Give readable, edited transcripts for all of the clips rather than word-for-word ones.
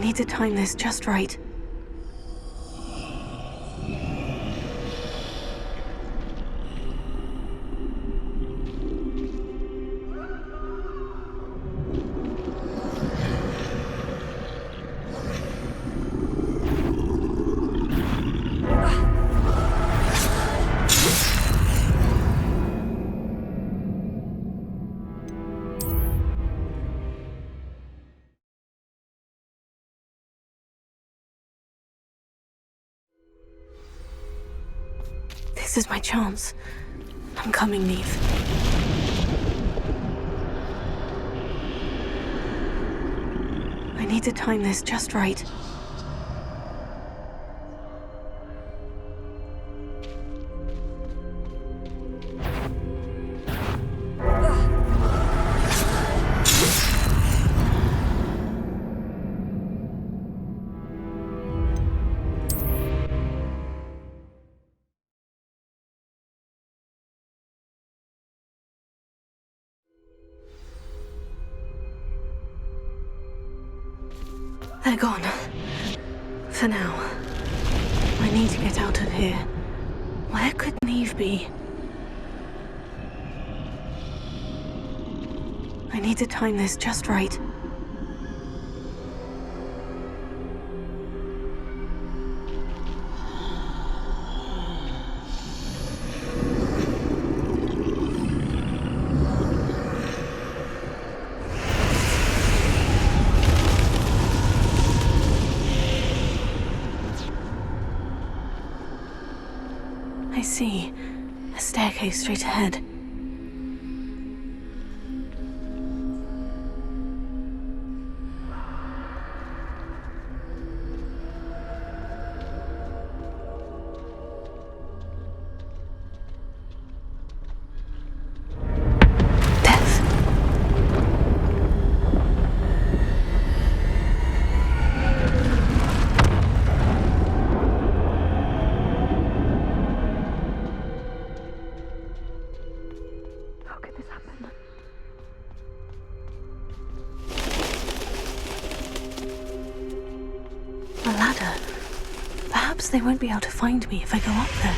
need to time this just right. This is my chance. I'm coming, Neve. I need to time this just right. They're gone. For now. I need to get out of here. Where could Neve be? I need to time this just right. I see. A staircase straight ahead. A ladder. Perhaps they won't be able to find me if I go up there.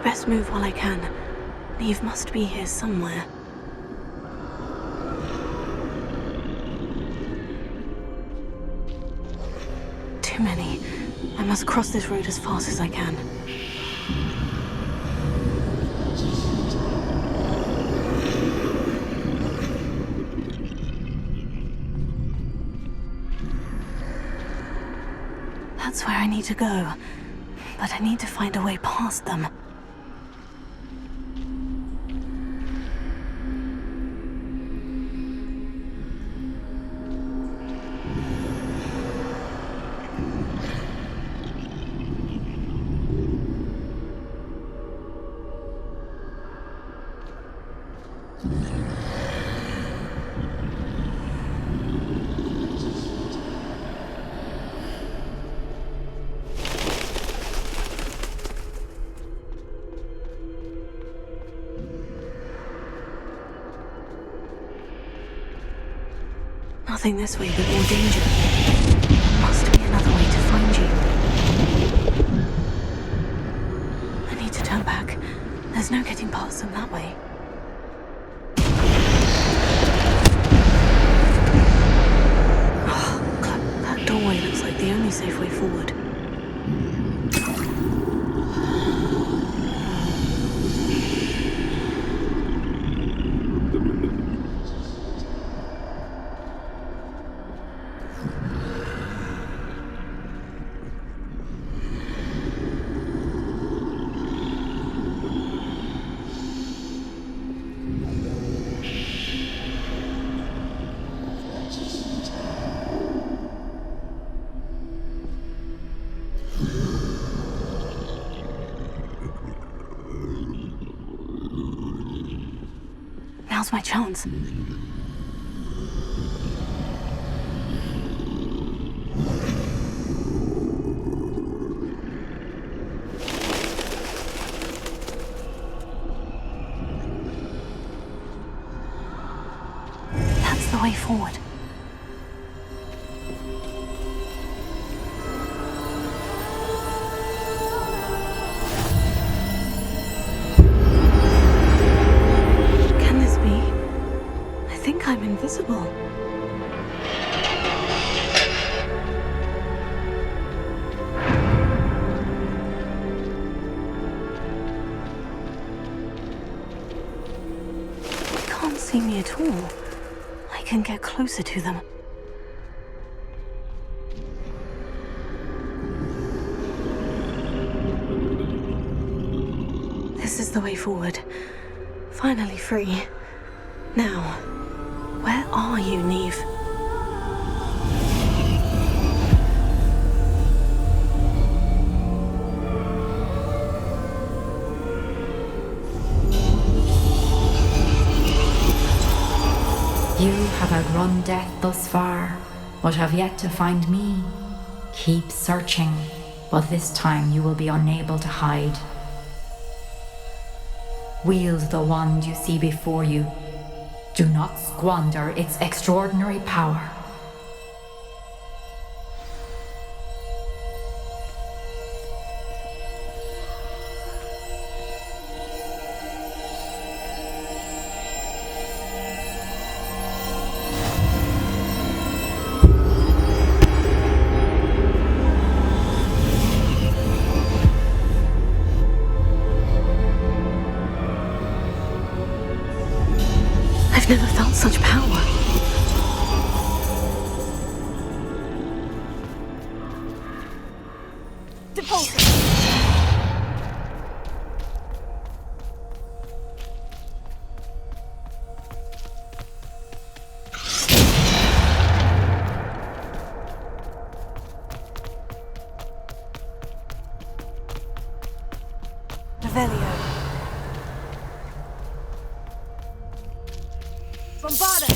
Best move while I can. Neve must be here somewhere. Too many. I must cross this road as fast as I can. That's where I need to go. But I need to find a way past them. Nothing this way but more danger. There must be another way to find you. I need to turn back. There's no getting past them that way. Oh, that doorway looks like the only safe way forward. Now's my chance. That's the way forward. I'm invisible. They can't see me at all. I can get closer to them. This is the way forward. Finally free. Now, where are you, Neve? You have outrun death thus far, but have yet to find me. Keep searching, but this time you will be unable to hide. Wield the wand you see before you. Do not squander its extraordinary power. I've never felt such power. Defaulting. Revelio. Bombarded!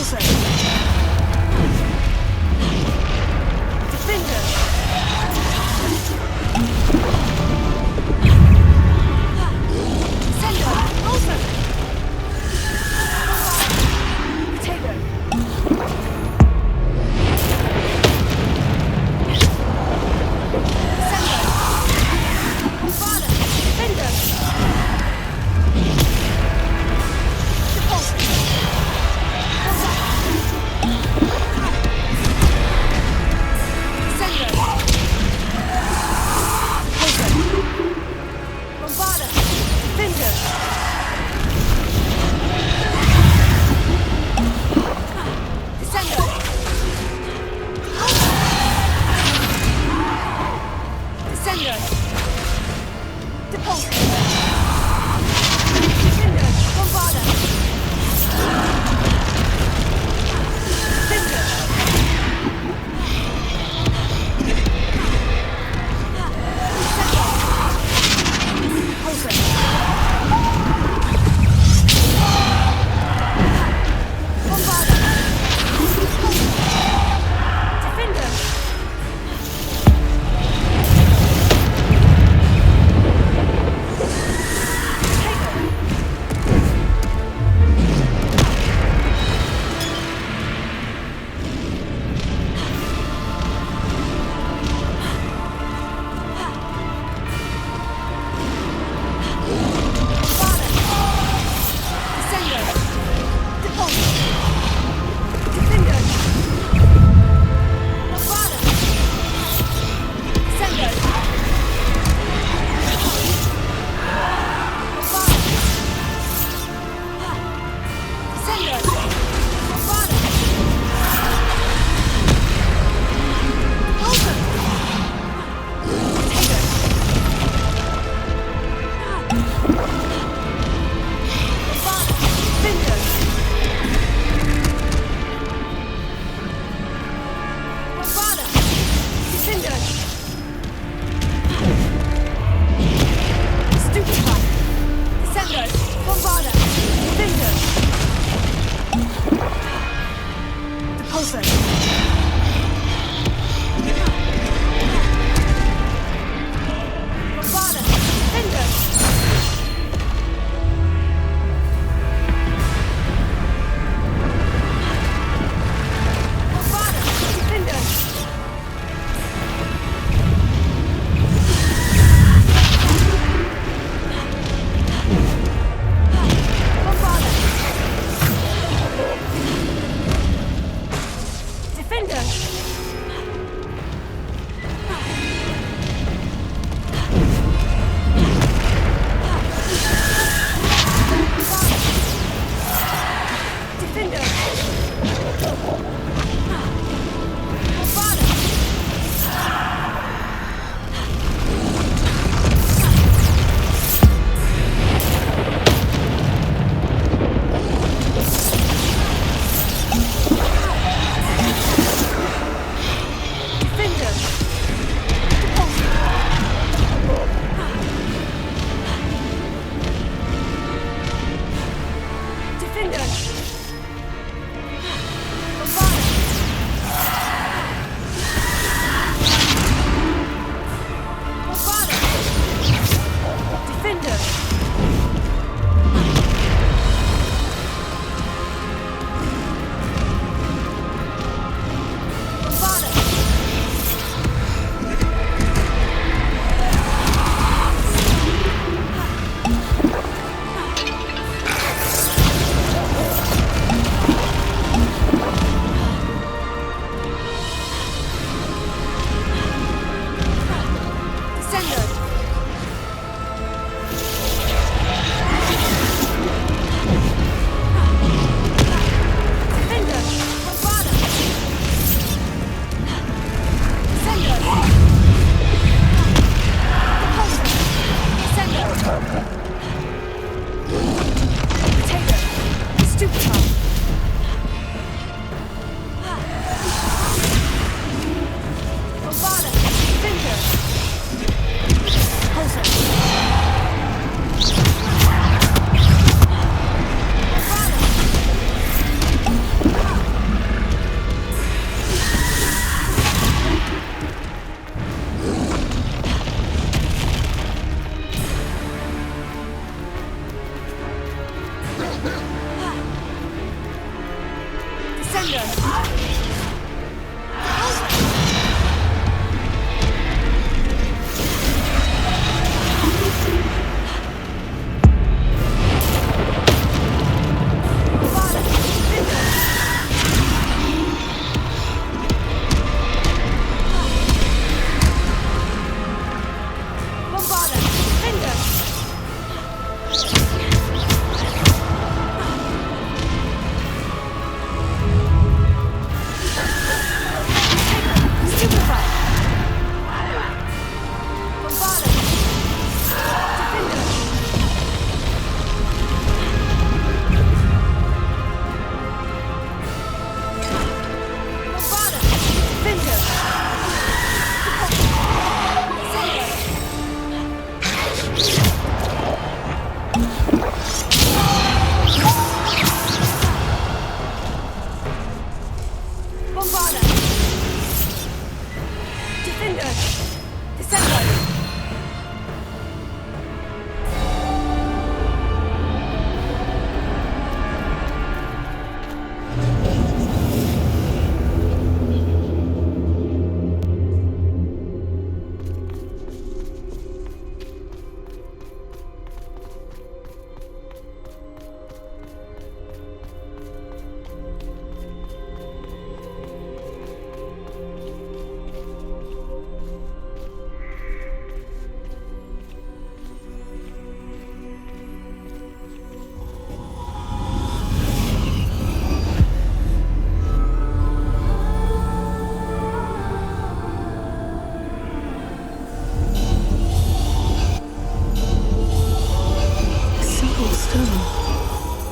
Repulsor. Defender. Sender. Repulsor. Taker. Sender. Father. Defender. Repulsor. Sender. Bombarda. Defender. Descender. Descender. Depulse. Defender. Bombarda. Defender.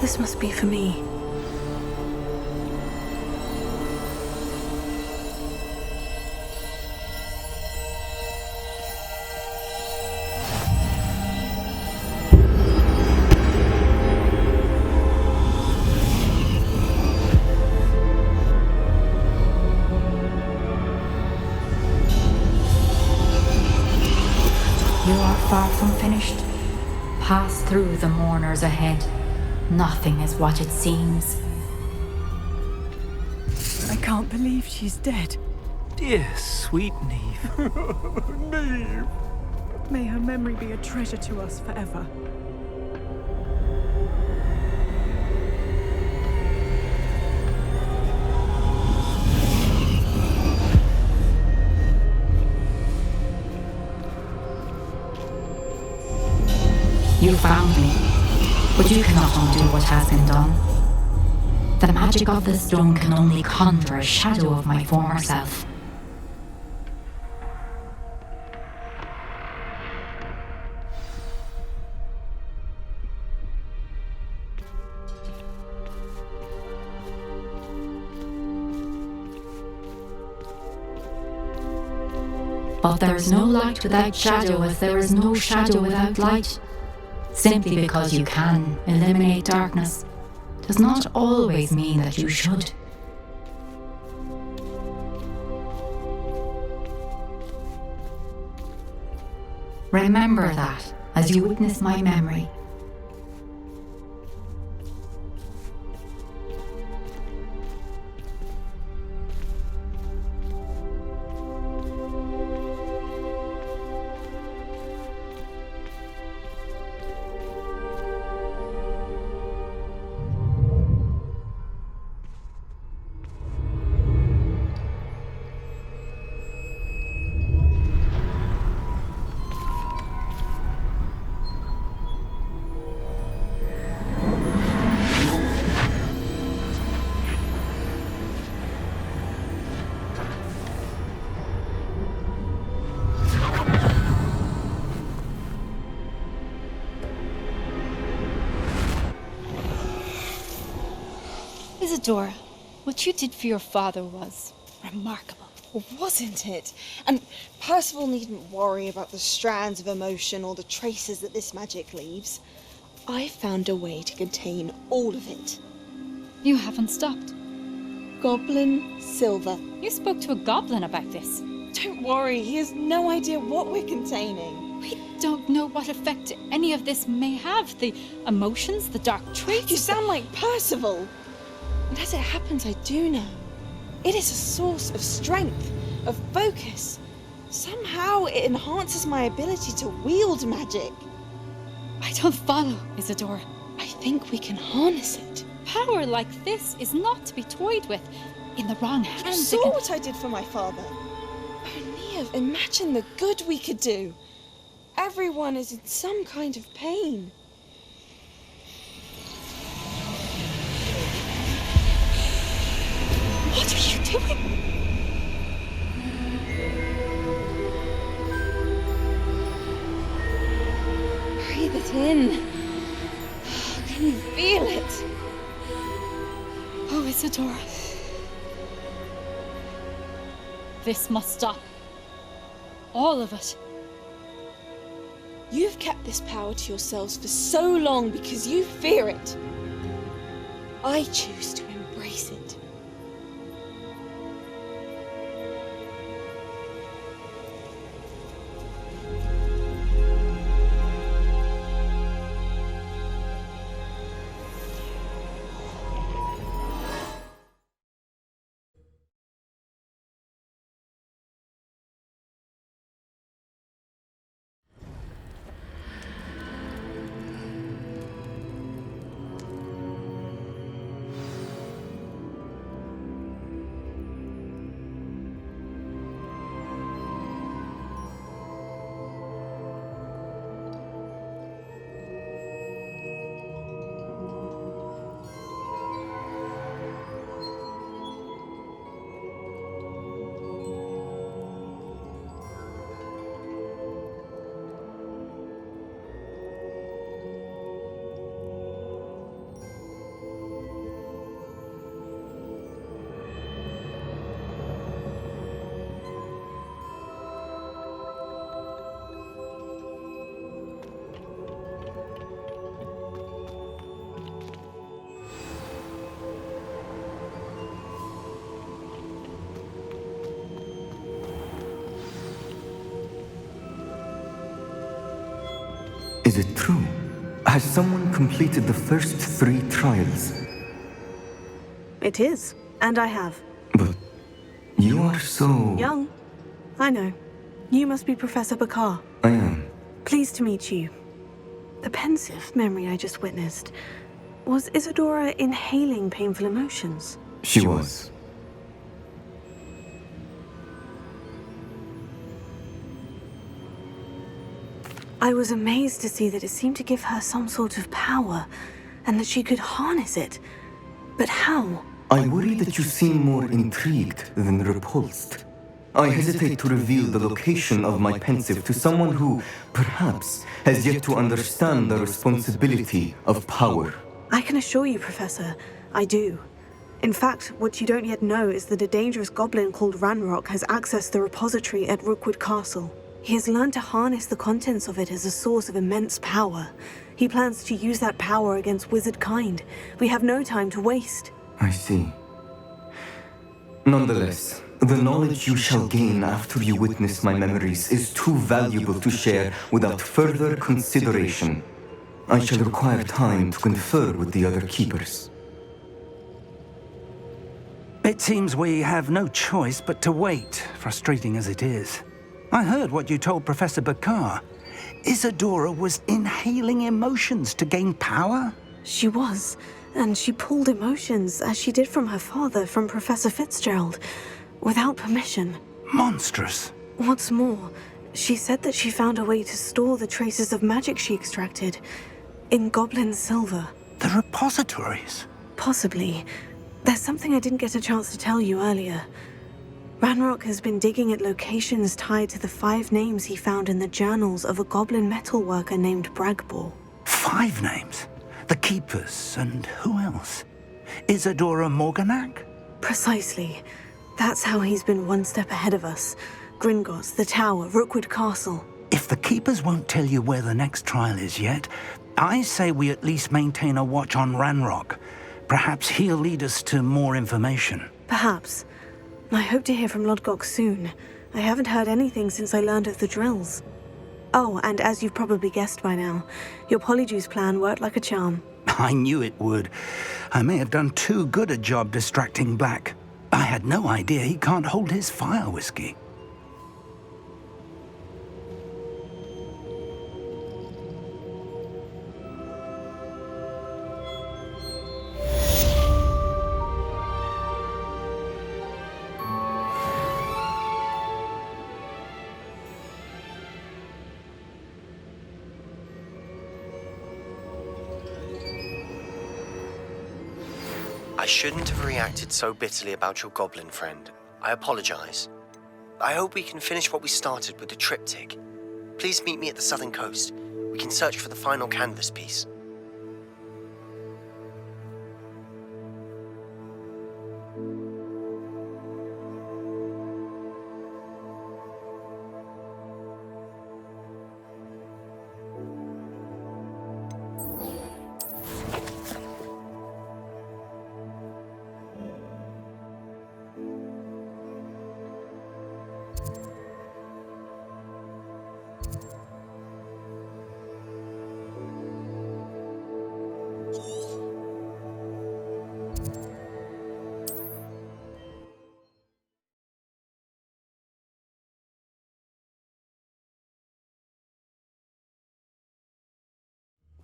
This must be for me. You are far from finished. Pass through the mourners ahead. Nothing is what it seems. I can't believe she's dead. Dear sweet Neve. Neve! May her memory be a treasure to us forever. You found me, but you cannot undo what has been done. The magic of the stone can only conjure a shadow of my former self. But there is no light without shadow, as there is no shadow without light. Simply because you can eliminate darkness does not always mean that you should. Remember that as you witness my memory. Isadora, what you did for your father was remarkable. Well, wasn't it? And Percival needn't worry about the strands of emotion or the traces that this magic leaves. I found a way to contain all of it. You haven't stopped. Goblin silver. You spoke to a goblin about this. Don't worry, he has no idea what we're containing. Wait, don't know what effect any of this may have. The emotions, the dark traits. You sound like Percival. And as it happens, I do know. It is a source of strength, of focus. Somehow it enhances my ability to wield magic. I don't follow, Isadora. I think we can harness it. Power like this is not to be toyed with. In the wrong You hands, saw it can... what I did for my father. O'Neill, imagine the good we could do. Everyone is in some kind of pain. What are you doing? Breathe it in. Can you feel it? Oh, Isadora. This must stop. All of it. You've kept this power to yourselves for so long because you fear it. I choose to embrace it. Is it true? Has someone completed the first 3 trials? It is, and I have. But you are so... Young. I know. You must be Professor Bakar. I am. Pleased to meet you. The pensive memory I just witnessed. Was Isadora inhaling painful emotions? She was. I was amazed to see that it seemed to give her some sort of power, and that she could harness it. But how? I worry that you seem more intrigued than repulsed. I hesitate to reveal the location of my pensive to someone who, perhaps, has yet to understand the responsibility of power. I can assure you, Professor, I do. In fact, what you don't yet know is that a dangerous goblin called Ranrock has accessed the repository at Rookwood Castle. He has learned to harness the contents of it as a source of immense power. He plans to use that power against wizard kind. We have no time to waste. I see. Nonetheless, the knowledge you shall gain after you witness my memories is too valuable to share without further consideration. I shall require time to confer with the other keepers. It seems we have no choice but to wait, frustrating as it is. I heard what you told Professor Bakar. Isadora was inhaling emotions to gain power? She was, and she pulled emotions, as she did from her father, from Professor Fitzgerald, without permission. Monstrous. What's more, she said that she found a way to store the traces of magic she extracted in goblin silver. The repositories? Possibly. There's something I didn't get a chance to tell you earlier. Ranrock has been digging at locations tied to the 5 names he found in the journals of a goblin metalworker named Bragbor. 5 names? The Keepers, and who else? Isadora Morganac? Precisely. That's how he's been one step ahead of us. Gringotts, the Tower, Rookwood Castle. If the Keepers won't tell you where the next trial is yet, I say we at least maintain a watch on Ranrock. Perhaps he'll lead us to more information. Perhaps. I hope to hear from Lodgok soon. I haven't heard anything since I learned of the drills. Oh, and as you've probably guessed by now, your polyjuice plan worked like a charm. I knew it would. I may have done too good a job distracting Black. I had no idea he can't hold his fire whiskey. I shouldn't have reacted so bitterly about your goblin friend. I apologize. I hope we can finish what we started with the triptych. Please meet me at the southern coast. We can search for the final canvas piece.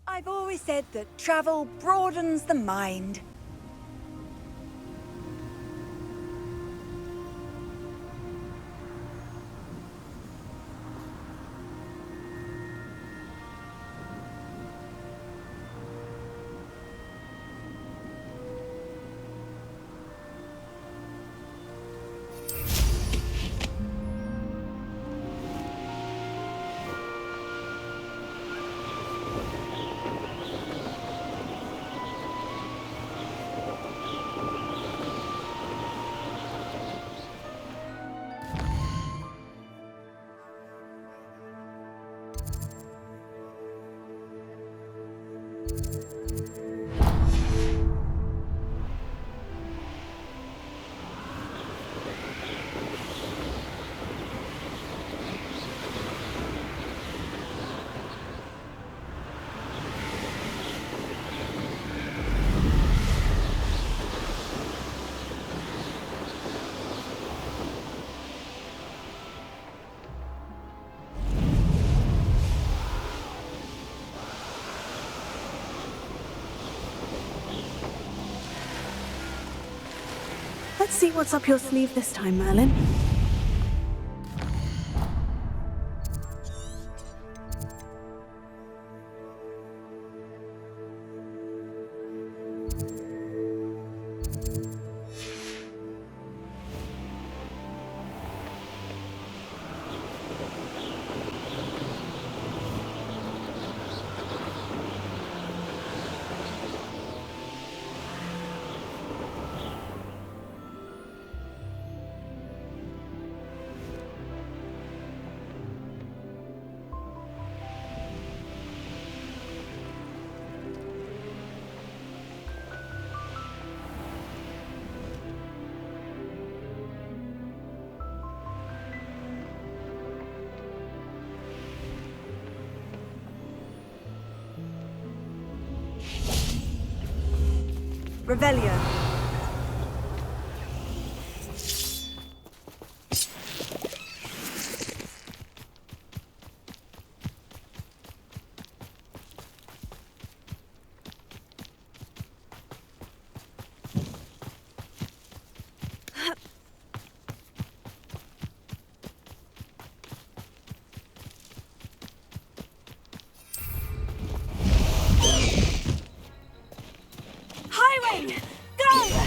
I've always said that travel broadens the mind. Let's see what's up your sleeve this time, Merlin. Revelio. Highway! Go!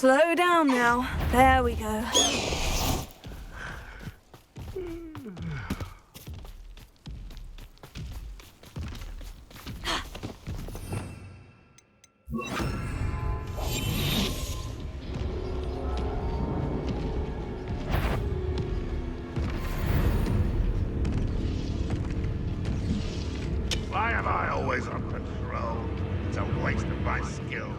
Slow down now. There we go. Why am I always on patrol? It's a waste of my skills.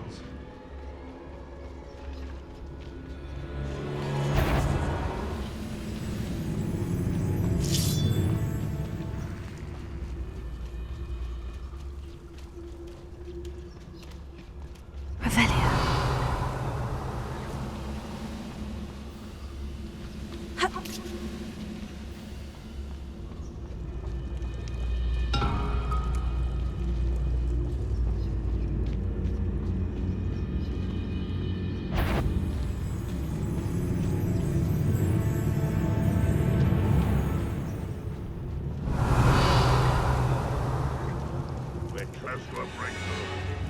Close to a breakthrough.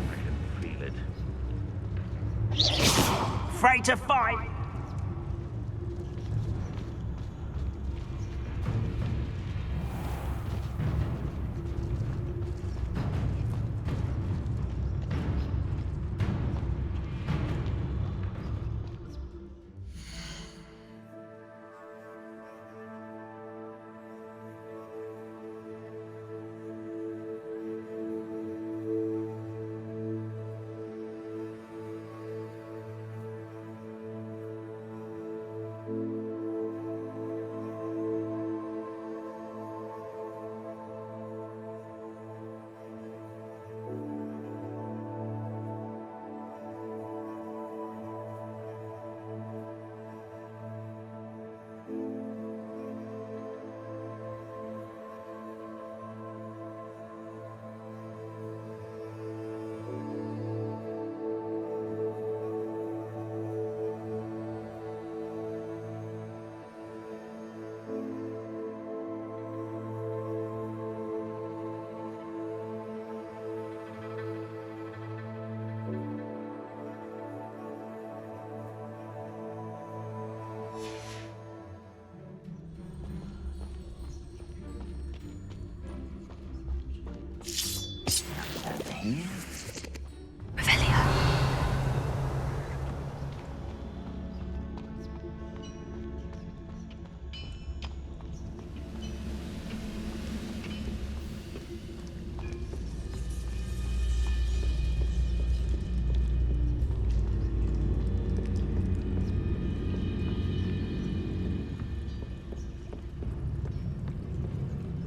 I can feel it. Afraid to fight?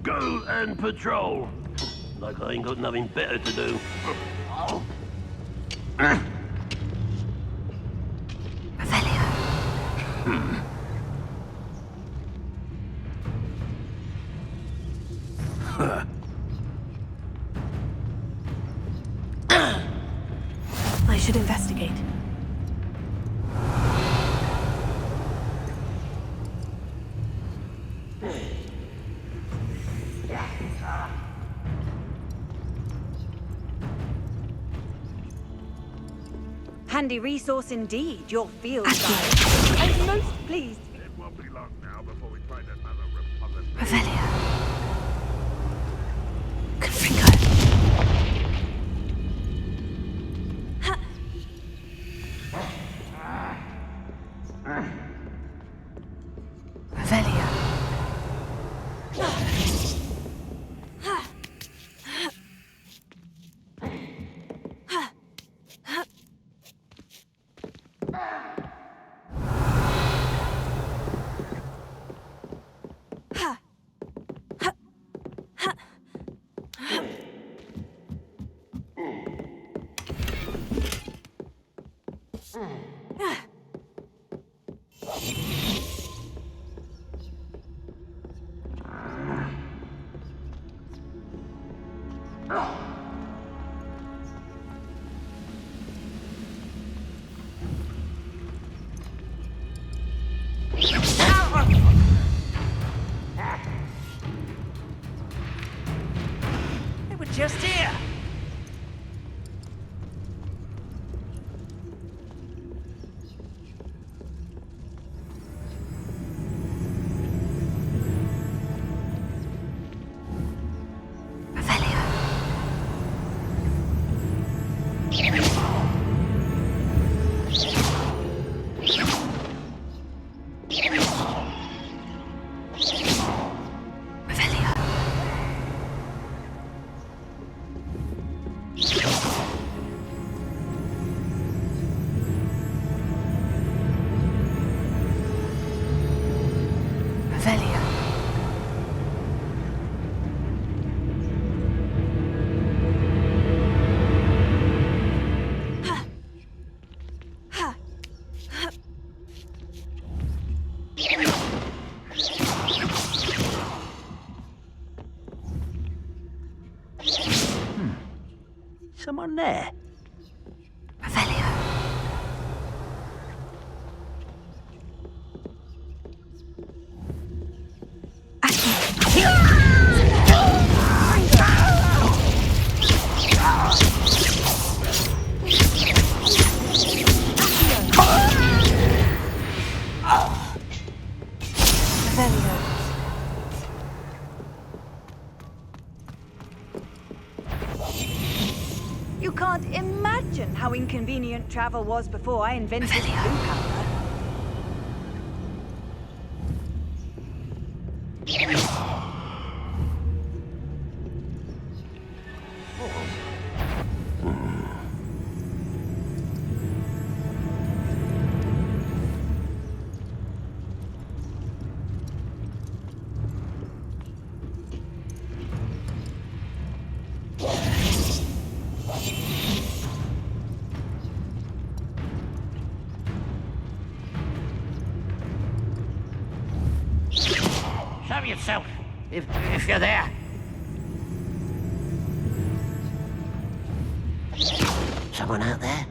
Go and patrol. Like I ain't got nothing better to do. I should investigate. Handy resource indeed, your field guide. I'm most pleased. It won't be long now before we find another repository. Revelio. Confringo. Revelio. They were just here. Someone there? You can't imagine how inconvenient travel was before I invented blue powder. Show yourself, if you're there. Someone out there?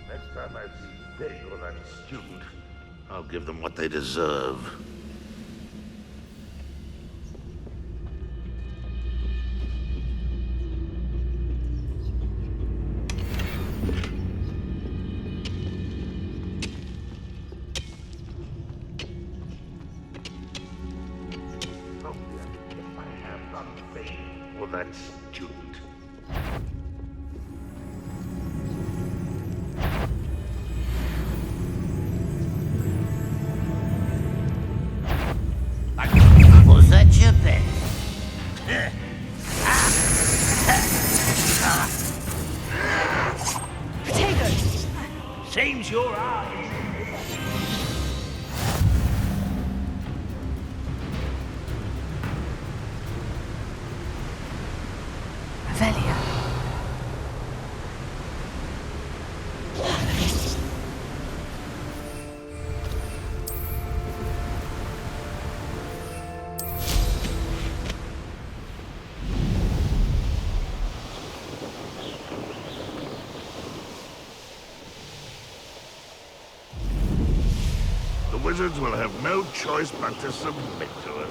Next time I see Peg or that student, I'll give them what they deserve. If I have not faith for that student. Was that your bet? Potatoes! Seems your eyes. The wizards will have no choice but to submit to it.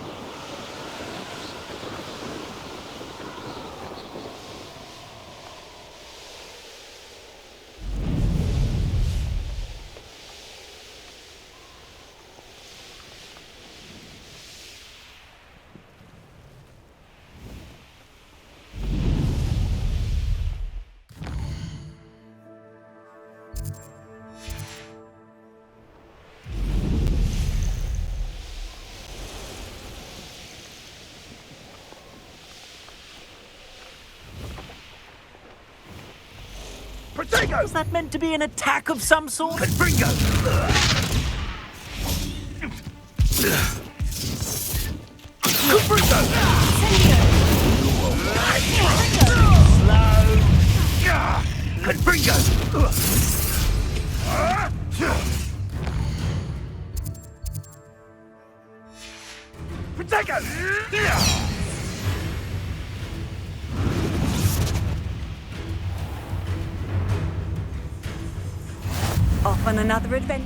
Protego! Was that meant to be an attack of some sort? Confringo! Confringo! Slow! Confringo! Protego! Off on another adventure.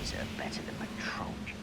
deserve better than patrol duty.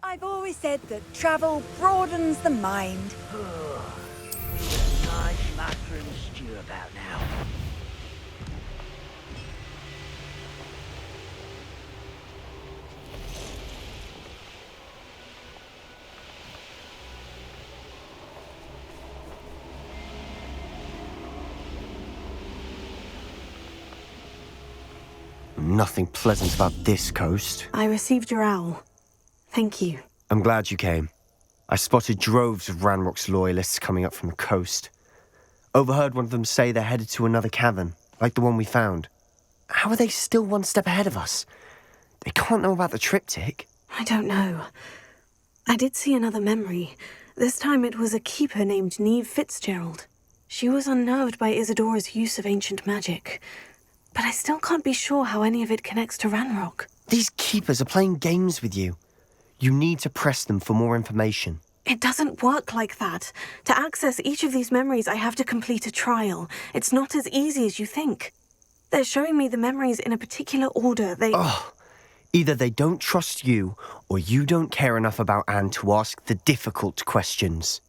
I've always said that travel broadens the mind. Need a nice mushroom stew about now. Nothing pleasant about this coast. I received your owl. Thank you. I'm glad you came. I spotted droves of Ranrock's loyalists coming up from the coast. Overheard one of them say they're headed to another cavern, like the one we found. How are they still one step ahead of us? They can't know about the triptych. I don't know. I did see another memory. This time it was a keeper named Neve Fitzgerald. She was unnerved by Isadora's use of ancient magic. But I still can't be sure how any of it connects to Ranrock. These keepers are playing games with you. You need to press them for more information. It doesn't work like that. To access each of these memories, I have to complete a trial. It's not as easy as you think. They're showing me the memories in a particular order. Either they don't trust you, or you don't care enough about Anne to ask the difficult questions.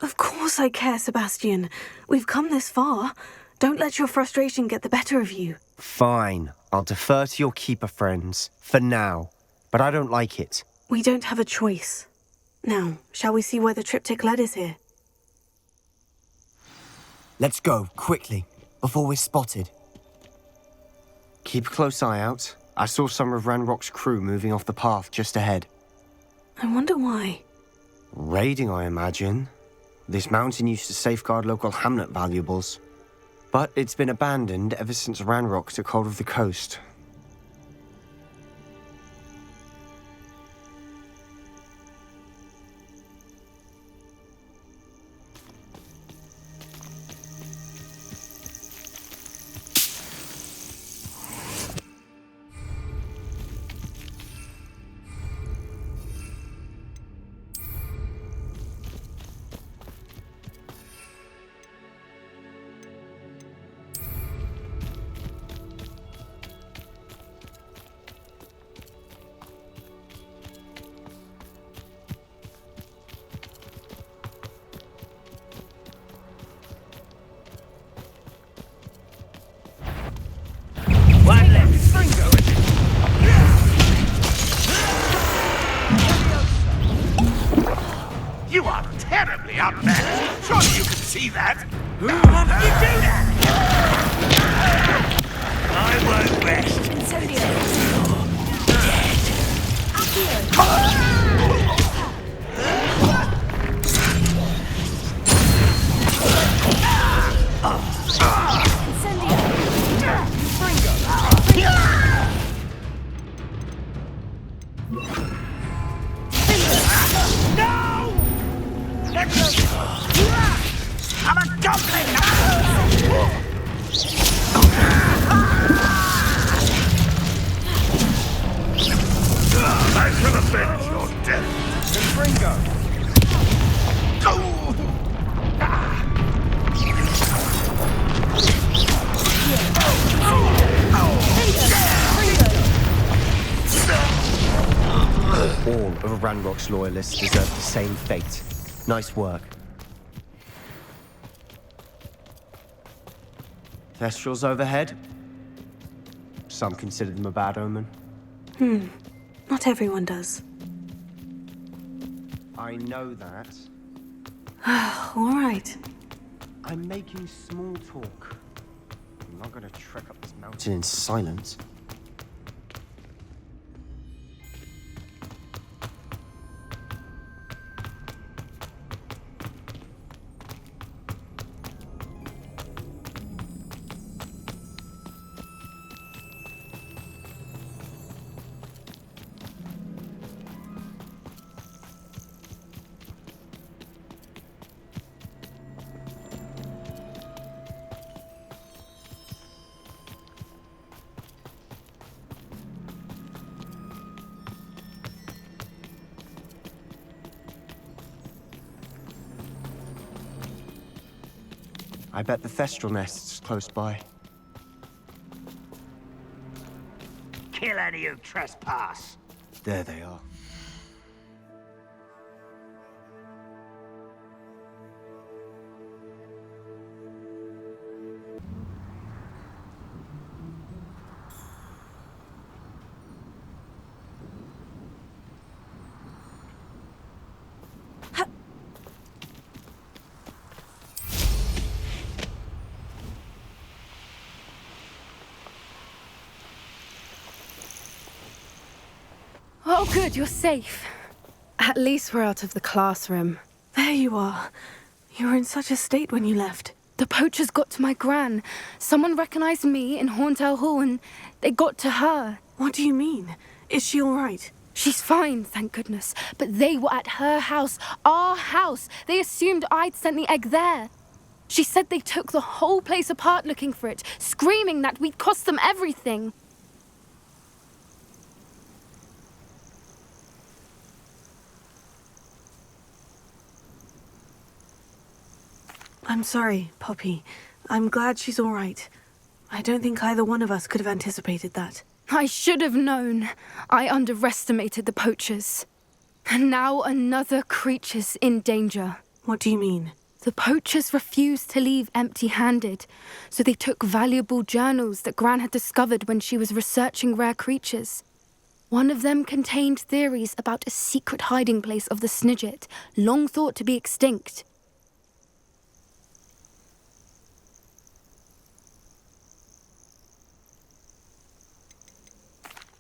Of course I care, Sebastian. We've come this far. Don't let your frustration get the better of you. Fine. I'll defer to your keeper friends, for now. But I don't like it. We don't have a choice. Now, shall we see where the triptych led us here? Let's go, quickly, before we're spotted. Keep a close eye out. I saw some of Ranrock's crew moving off the path just ahead. I wonder why. Raiding, I imagine. This mountain used to safeguard local hamlet valuables. But it's been abandoned ever since Ranrock took hold of the coast. You are terribly outmatched. Surely you can see that. How did you do that? I won't rest. I'm a goblin! I shall avenge your death. Ringo! All of Ranrock's loyalists deserve the same fate. Nice work. Thestrals overhead? Some consider them a bad omen. Not everyone does. I know that. All right. I'm making small talk. I'm not gonna trek up this mountain in silence. I bet the Thestral nest's close by. Kill any who trespass. There they are. Oh, good, you're safe. At least we're out of the classroom. There you are. You were in such a state when you left. The poachers got to my gran. Someone recognized me in Horntail Hall and they got to her. What do you mean? Is she all right? She's fine, thank goodness. But they were at her house, our house. They assumed I'd sent the egg there. She said they took the whole place apart looking for it, screaming that we'd cost them everything. I'm sorry, Poppy. I'm glad she's all right. I don't think either one of us could have anticipated that. I should have known. I underestimated the poachers. And now another creature's in danger. What do you mean? The poachers refused to leave empty-handed, so they took valuable journals that Gran had discovered when she was researching rare creatures. One of them contained theories about a secret hiding place of the Snidget, long thought to be extinct.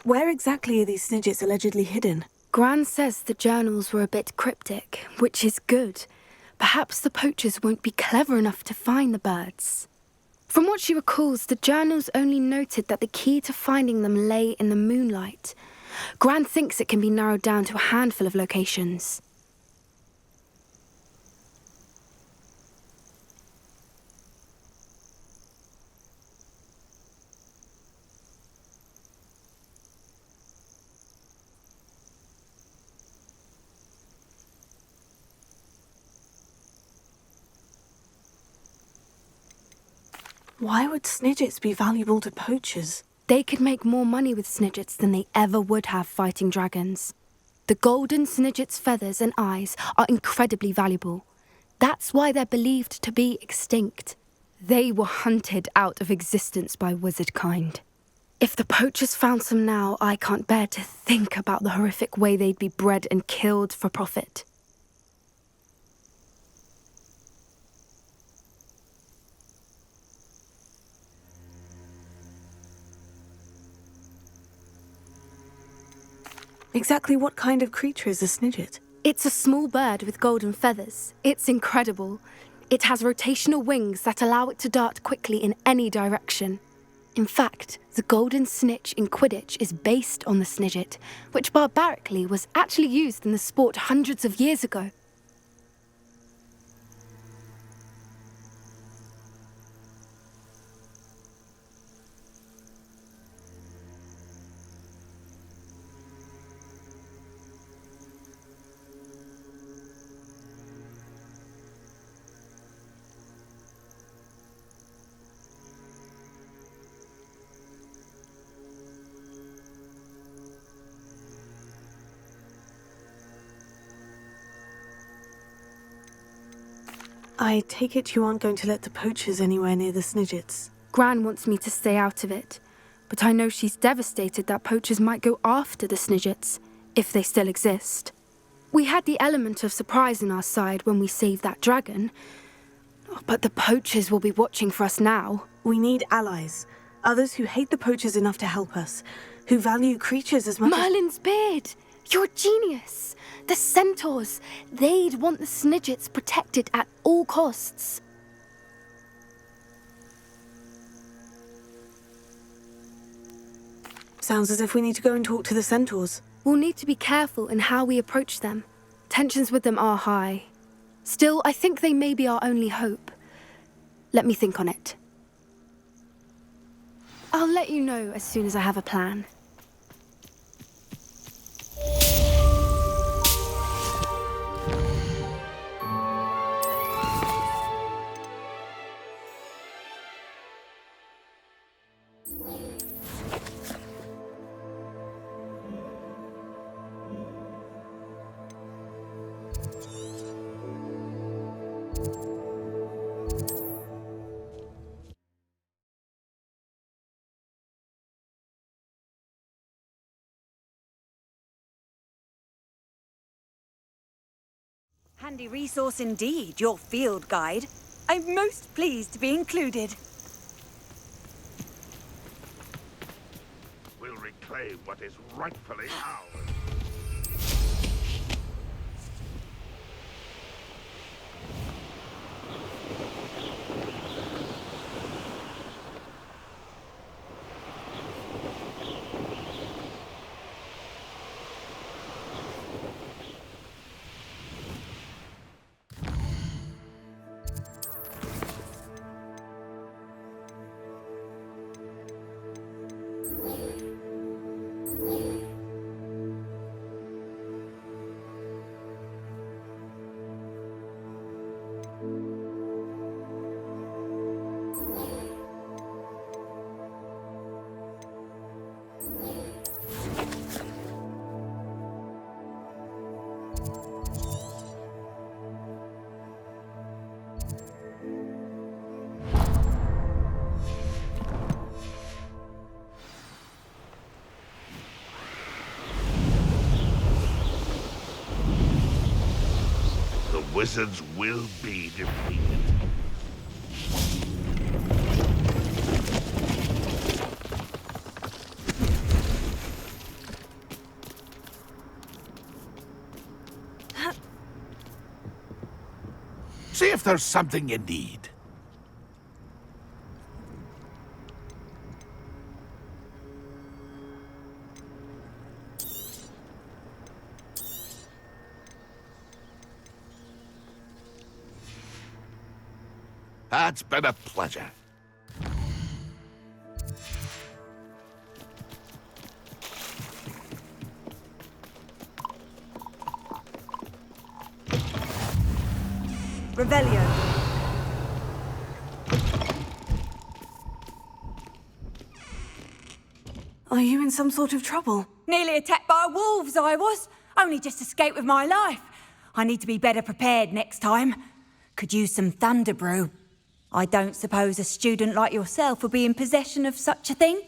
Where exactly are these Snidgets allegedly hidden? Gran says the journals were a bit cryptic, which is good. Perhaps the poachers won't be clever enough to find the birds. From what she recalls, the journals only noted that the key to finding them lay in the moonlight. Gran thinks it can be narrowed down to a handful of locations. Why would Snidgets be valuable to poachers? They could make more money with Snidgets than they ever would have fighting dragons. The golden Snidget's feathers and eyes are incredibly valuable. That's why they're believed to be extinct. They were hunted out of existence by wizard kind. If the poachers found some now, I can't bear to think about the horrific way they'd be bred and killed for profit. Exactly what kind of creature is a Snidget? It's a small bird with golden feathers. It's incredible. It has rotational wings that allow it to dart quickly in any direction. In fact, the golden snitch in Quidditch is based on the Snidget, which barbarically was actually used in the sport hundreds of years ago. I take it you aren't going to let the poachers anywhere near the Snidgets. Gran wants me to stay out of it, but I know she's devastated that poachers might go after the Snidgets, if they still exist. We had the element of surprise on our side when we saved that dragon, but the poachers will be watching for us now. We need allies, others who hate the poachers enough to help us, who value creatures as much Merlin's beard! You're a genius! The centaurs, they'd want the Snidgets protected at all costs. Sounds as if we need to go and talk to the centaurs. We'll need to be careful in how we approach them. Tensions with them are high. Still, I think they may be our only hope. Let me think on it. I'll let you know as soon as I have a plan. Handy resource indeed, your field guide. I'm most pleased to be included. We'll reclaim what is rightfully ours. Wizards will be defeated. See if there's something you need. It's been a pleasure. Revelio. Are you in some sort of trouble? Nearly attacked by wolves, I was. Only just escaped with my life. I need to be better prepared next time. Could use some thunder brew. I don't suppose a student like yourself would be in possession of such a thing?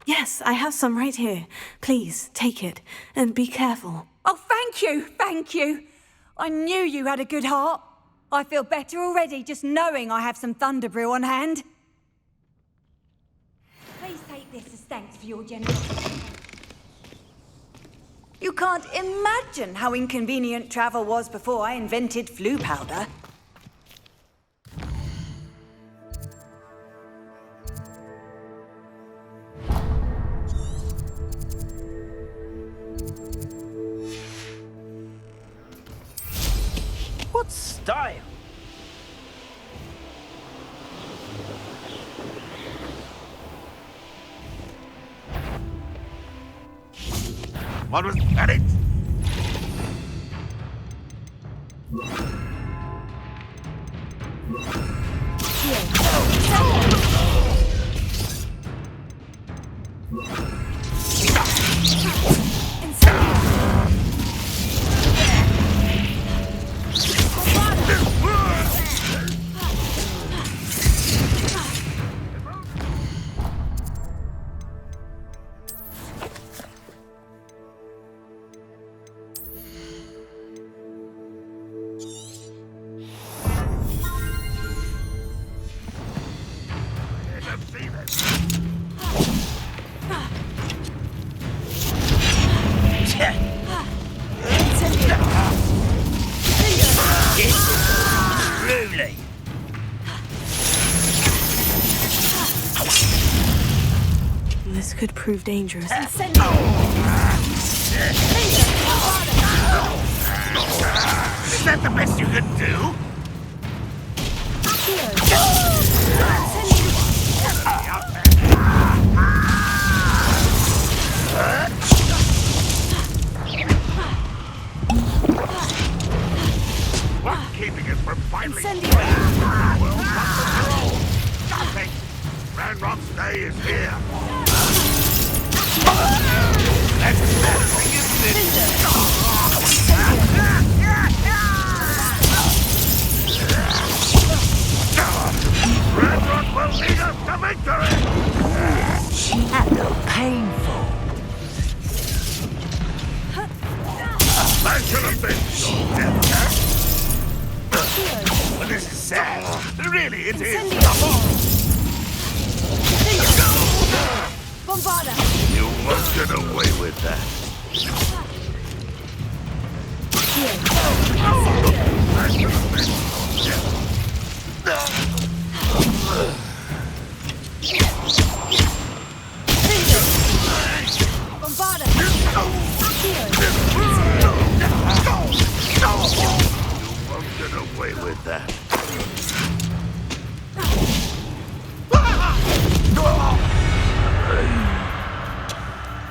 Yes, I have some right here. Please, take it, and be careful. Oh, thank you. I knew you had a good heart. I feel better already just knowing I have some thunder brew on hand. Please take this as thanks for your generosity. You can't imagine how inconvenient travel was before I invented flu powder. What style? What was that? could prove dangerous. Is that the best you can do? What's keeping it from finally... Well, nothing! Ranrock's day is here! That's embarrassing, isn't it? Ranrock will lead us to victory! That looked painful. That should have been your death. Well, this is sad. Really, it is. You won't get away with that. That should have been your death. You won't get away with that.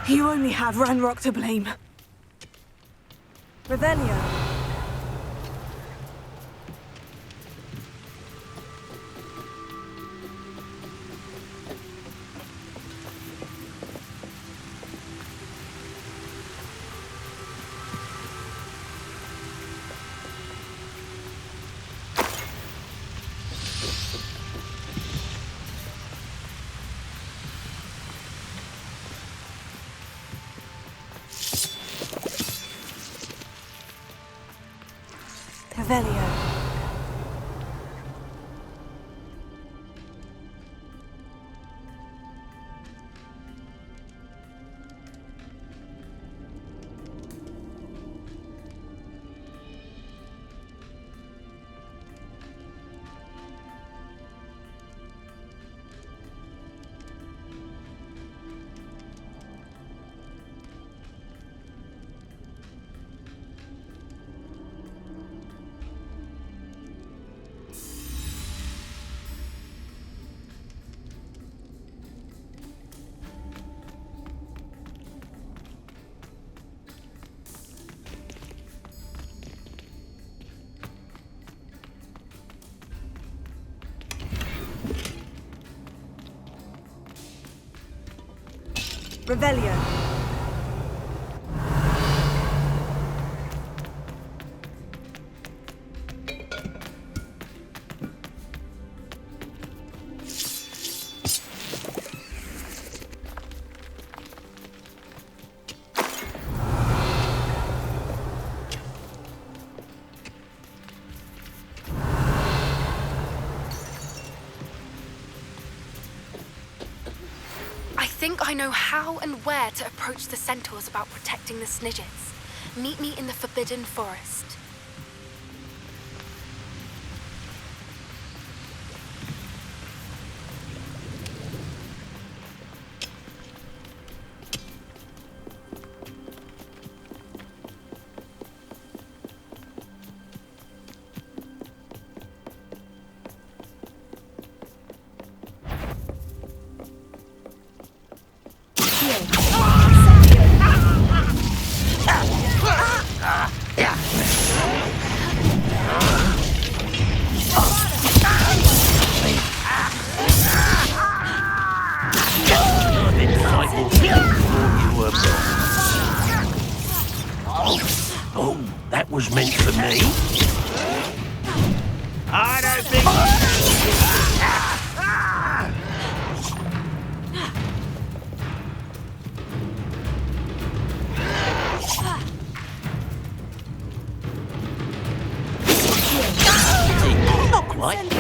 You only have Ranrock to blame. Revelio. Revelio. Revelio. I think I know how and where to approach the centaurs about protecting the Snidgets. Meet me in the Forbidden Forest. Oh, that was meant for me. I don't think... Not quite.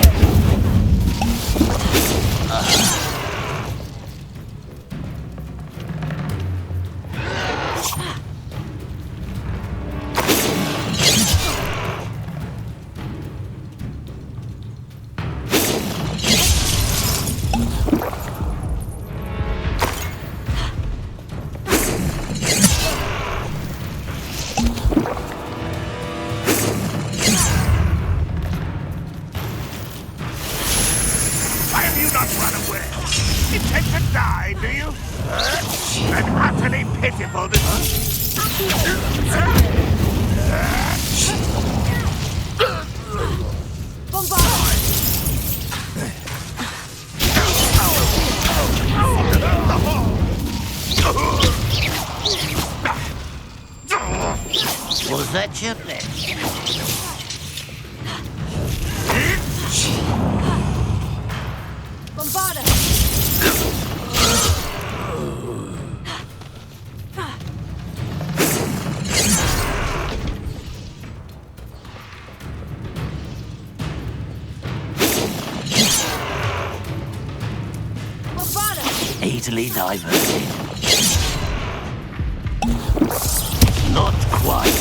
Was that your bet? Bombarda! Easily diverted. Not quite.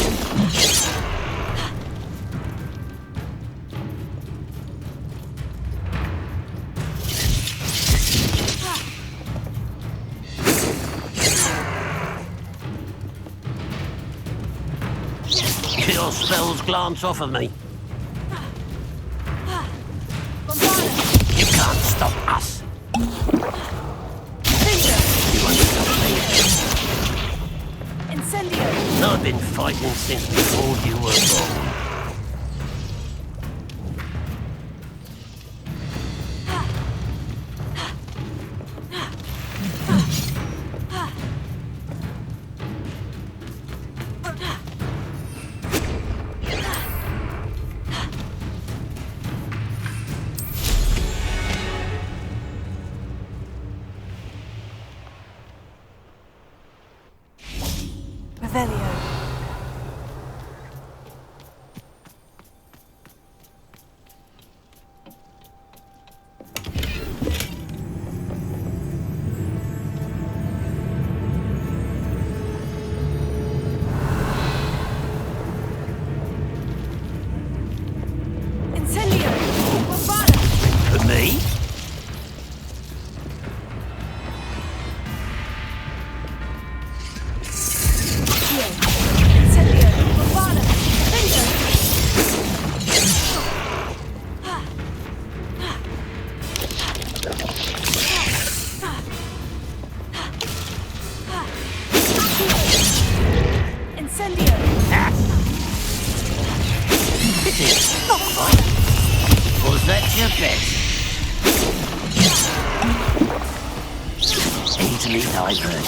Your spells glance off of me. You can't stop us. I've been fighting since before you were born. Revelio. For me? Was that your best? Easily diverted.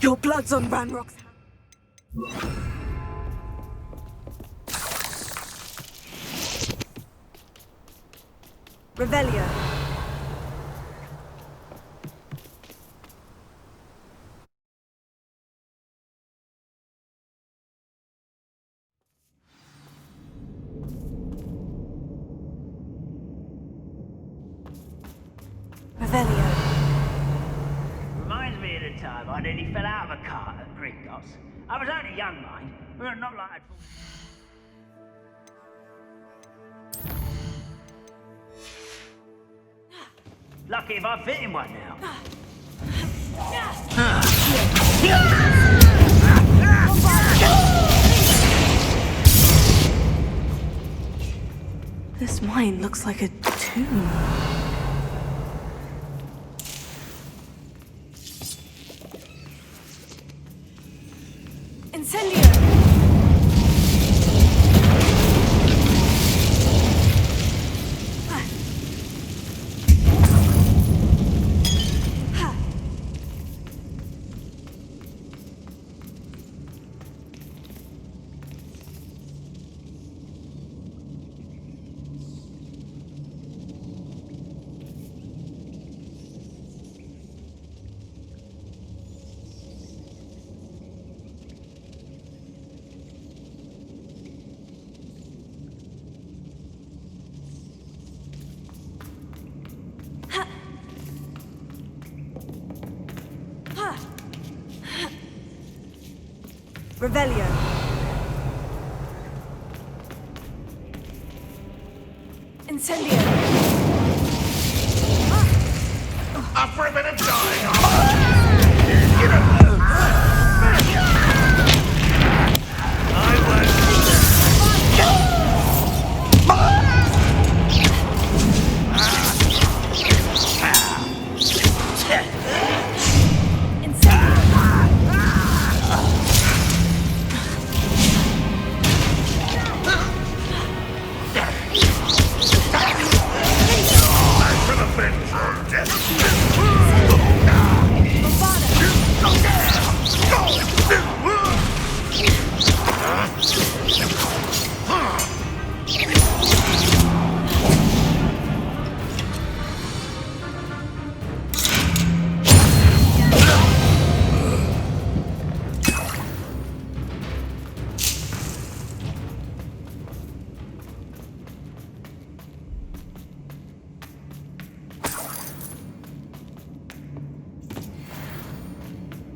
Your blood's on Ranrock's hands. Revelio. Revelio. Reminds me of the time I nearly fell out of a cart at Gringotts. I was only young, mind, but not like I'd... Lucky if I fit in one now. This mine looks like a tomb. Incendio! Revelio. Incendio. After a bit of dying,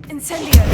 Incendio!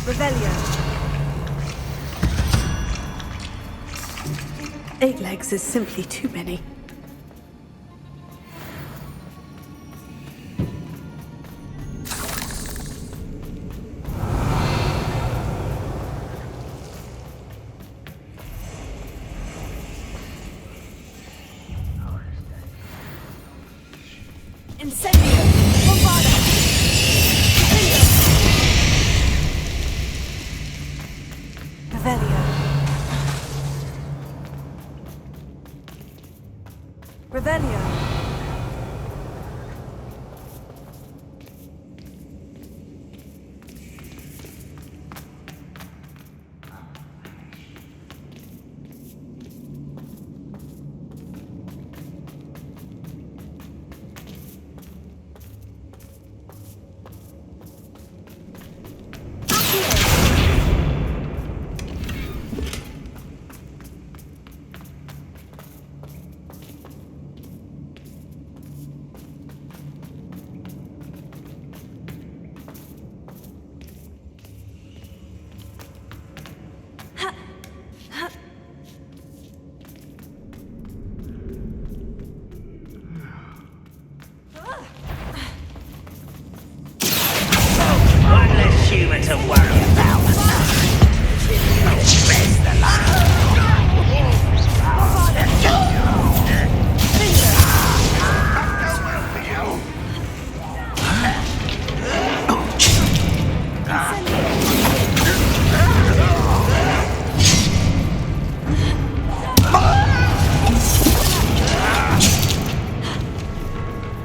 Revelio. Eight legs is simply too many. To worry about. Where's the line?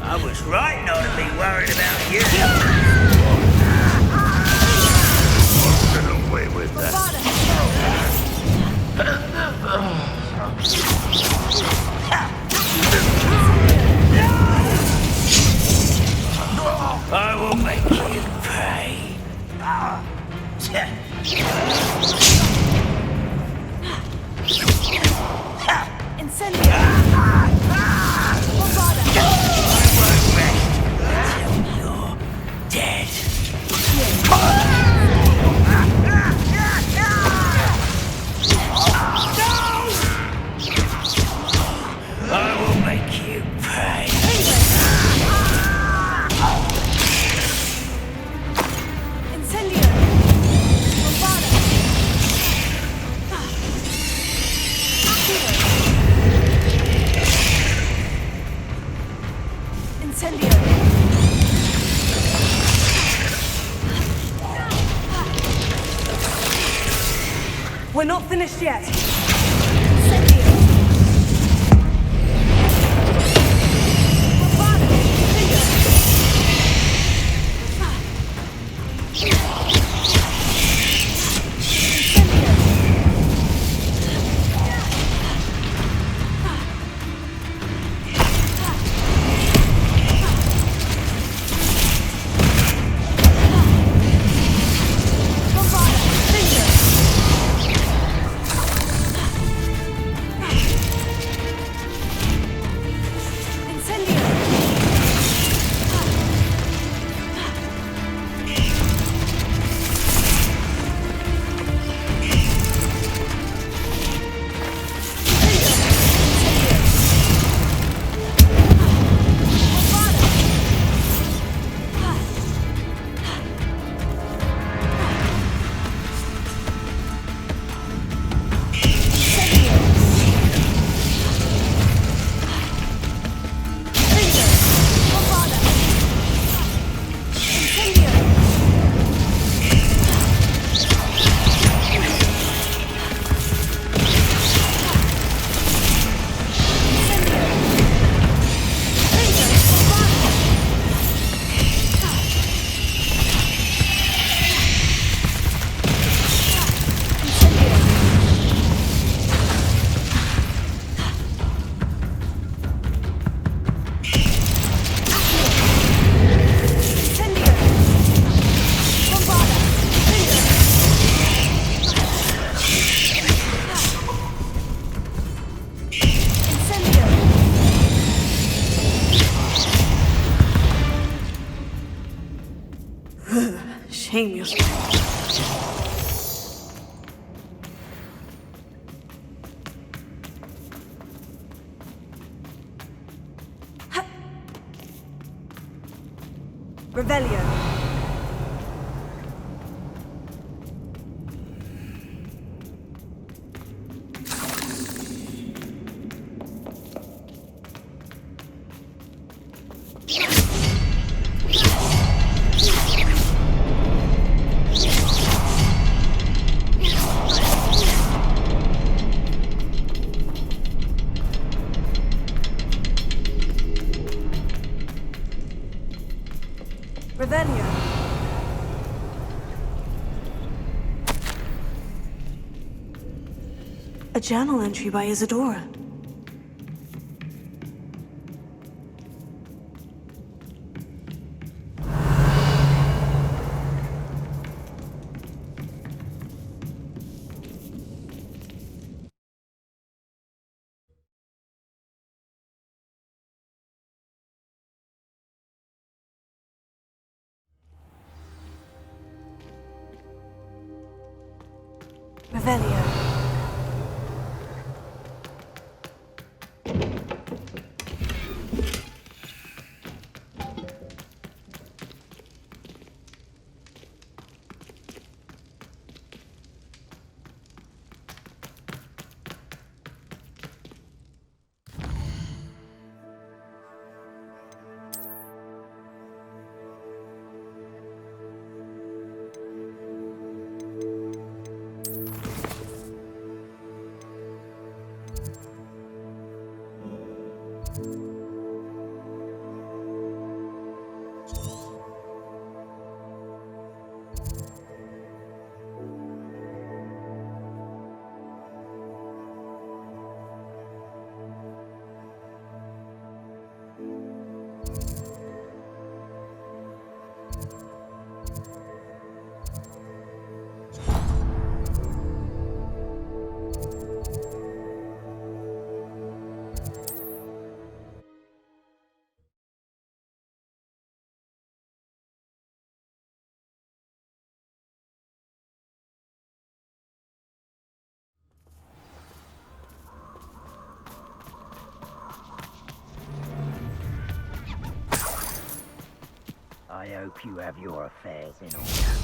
I was right not to be worried about you. We're not finished yet. Shame yourself. Revelio. Revelio. A journal entry by Isadora. Revelio. I hope you have your affairs in order.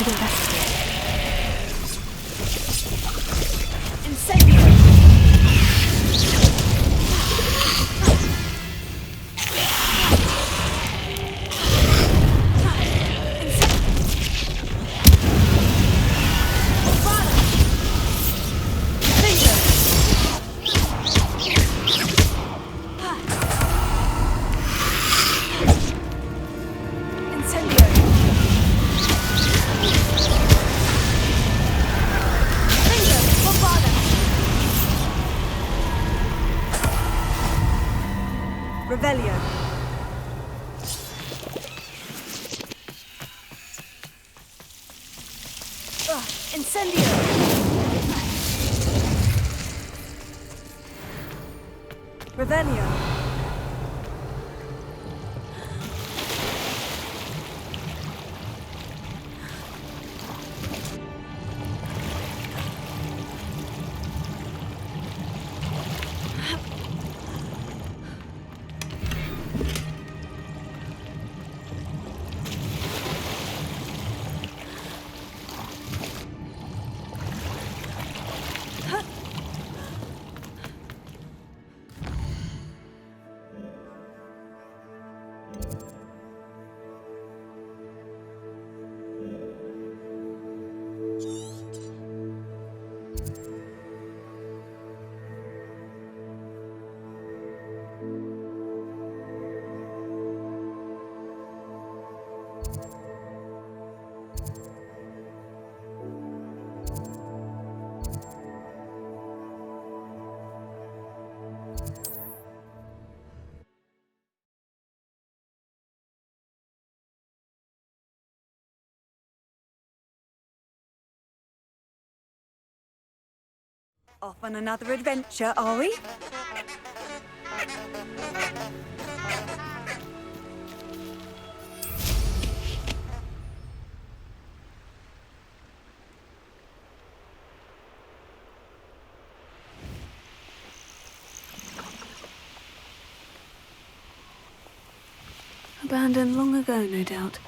should investigate. Incendio! Revelio. Incendio. Revelio. Off on another adventure, are we? Abandoned long ago, no doubt.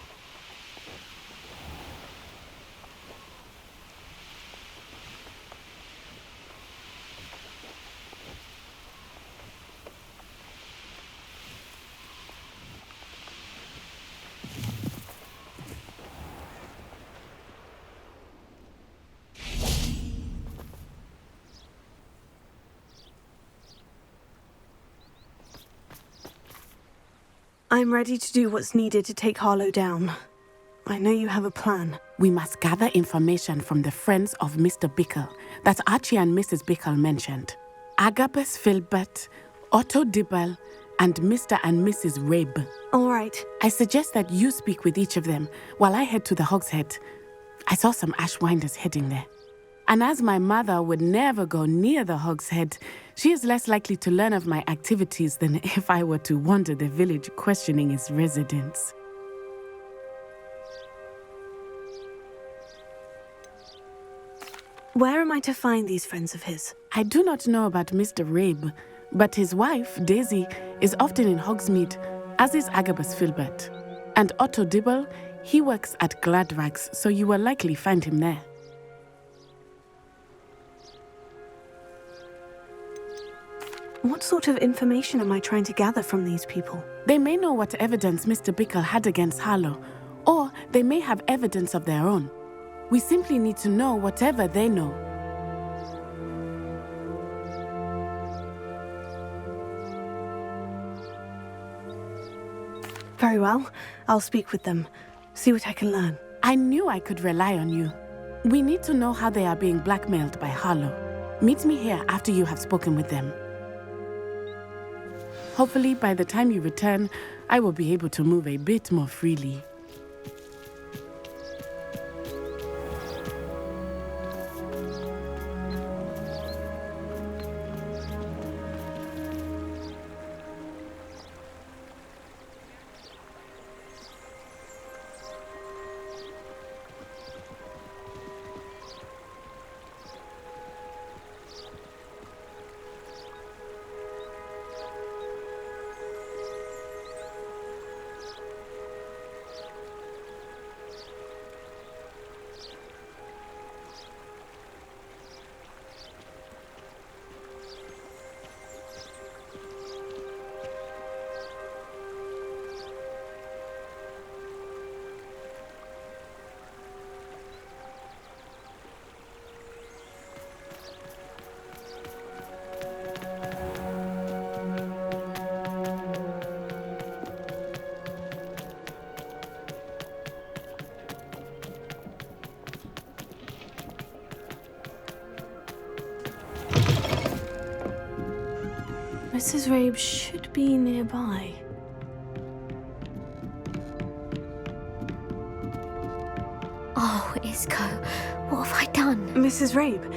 I'm ready to do what's needed to take Harlow down. I know you have a plan. We must gather information from the friends of Mr. Bickle that Archie and Mrs. Bickle mentioned. Agabus Filbert, Otto Dibble, and Mr. and Mrs. Rabe. All right. I suggest that you speak with each of them while I head to the Hogshead. I saw some Ashwinders heading there. And as my mother would never go near the Hogshead, she is less likely to learn of my activities than if I were to wander the village questioning its residents. Where am I to find these friends of his? I do not know about Mr. Rabe, but his wife, Daisy, is often in Hogsmeade, as is Agabus Filbert. And Otto Dibble, he works at Gladrags, so you will likely find him there. What sort of information am I trying to gather from these people? They may know what evidence Mr. Bickle had against Harlow, or they may have evidence of their own. We simply need to know whatever they know. Very well. I'll speak with them. See what I can learn. I knew I could rely on you. We need to know how they are being blackmailed by Harlow. Meet me here after you have spoken with them. Hopefully, by the time you return, I will be able to move a bit more freely. Mrs. Rabe should be nearby. Oh, Isco, what have I done? Mrs. Rabe,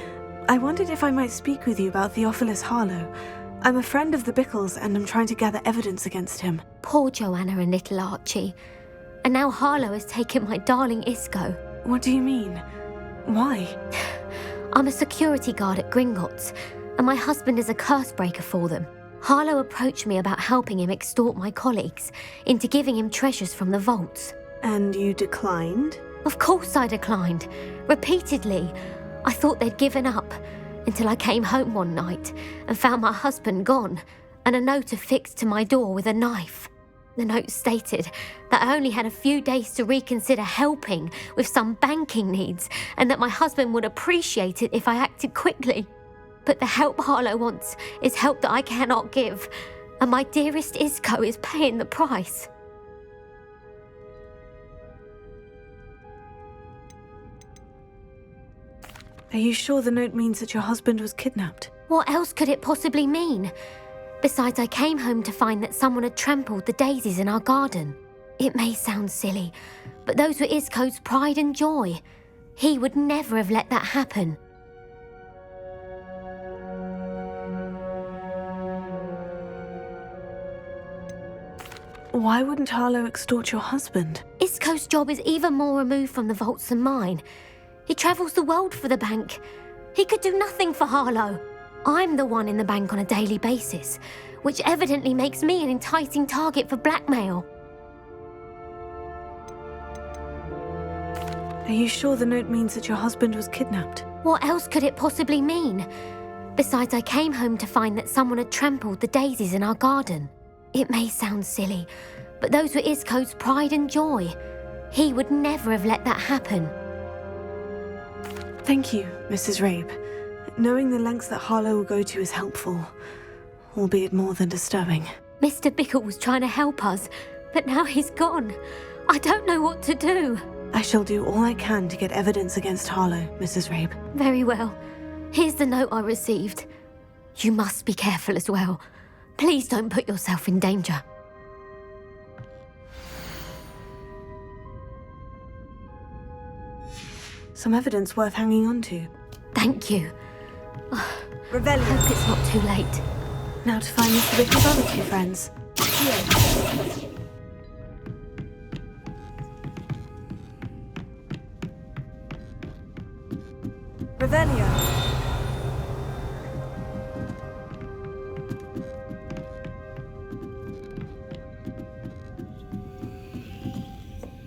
I wondered if I might speak with you about Theophilus Harlow. I'm a friend of the Bickles and I'm trying to gather evidence against him. Poor Joanna and little Archie. And now Harlow has taken my darling Isco. What do you mean? Why? I'm a security guard at Gringotts, and my husband is a curse breaker for them. Harlow approached me about helping him extort my colleagues into giving him treasures from the vaults. And you declined? Of course I declined. Repeatedly. I thought they'd given up, until I came home one night and found my husband gone, and a note affixed to my door with a knife. The note stated that I only had a few days to reconsider helping with some banking needs, and that my husband would appreciate it if I acted quickly. But the help Harlow wants is help that I cannot give, and my dearest Isco is paying the price. Are you sure the note means that your husband was kidnapped? What else could it possibly mean? Besides, I came home to find that someone had trampled the daisies in our garden. It may sound silly, but those were Isco's pride and joy. He would never have let that happen. Why wouldn't Harlow extort your husband? Isco's job is even more removed from the vaults than mine. He travels the world for the bank. He could do nothing for Harlow. I'm the one in the bank on a daily basis, which evidently makes me an enticing target for blackmail. Are you sure the note means that your husband was kidnapped? What else could it possibly mean? Besides, I came home to find that someone had trampled the daisies in our garden. It may sound silly, but those were Isco's pride and joy. He would never have let that happen. Thank you, Mrs. Rabe. Knowing the lengths that Harlow will go to is helpful, albeit more than disturbing. Mr. Bickle was trying to help us, but now he's gone. I don't know what to do. I shall do all I can to get evidence against Harlow, Mrs. Rabe. Very well. Here's the note I received. You must be careful as well. Please don't put yourself in danger. Some evidence worth hanging on to. Thank you. Revelio. Hope it's not too late. Now to find Mr. Bickle's other two friends. Here. Revelio.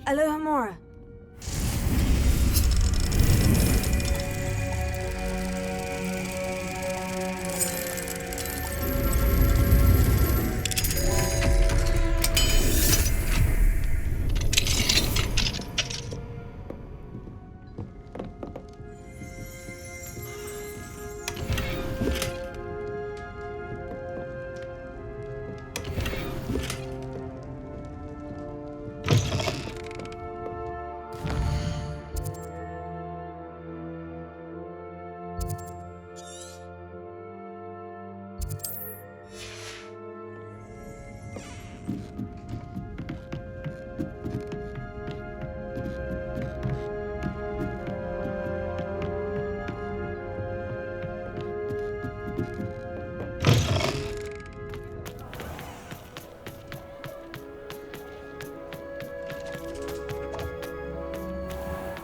Aloha Mora.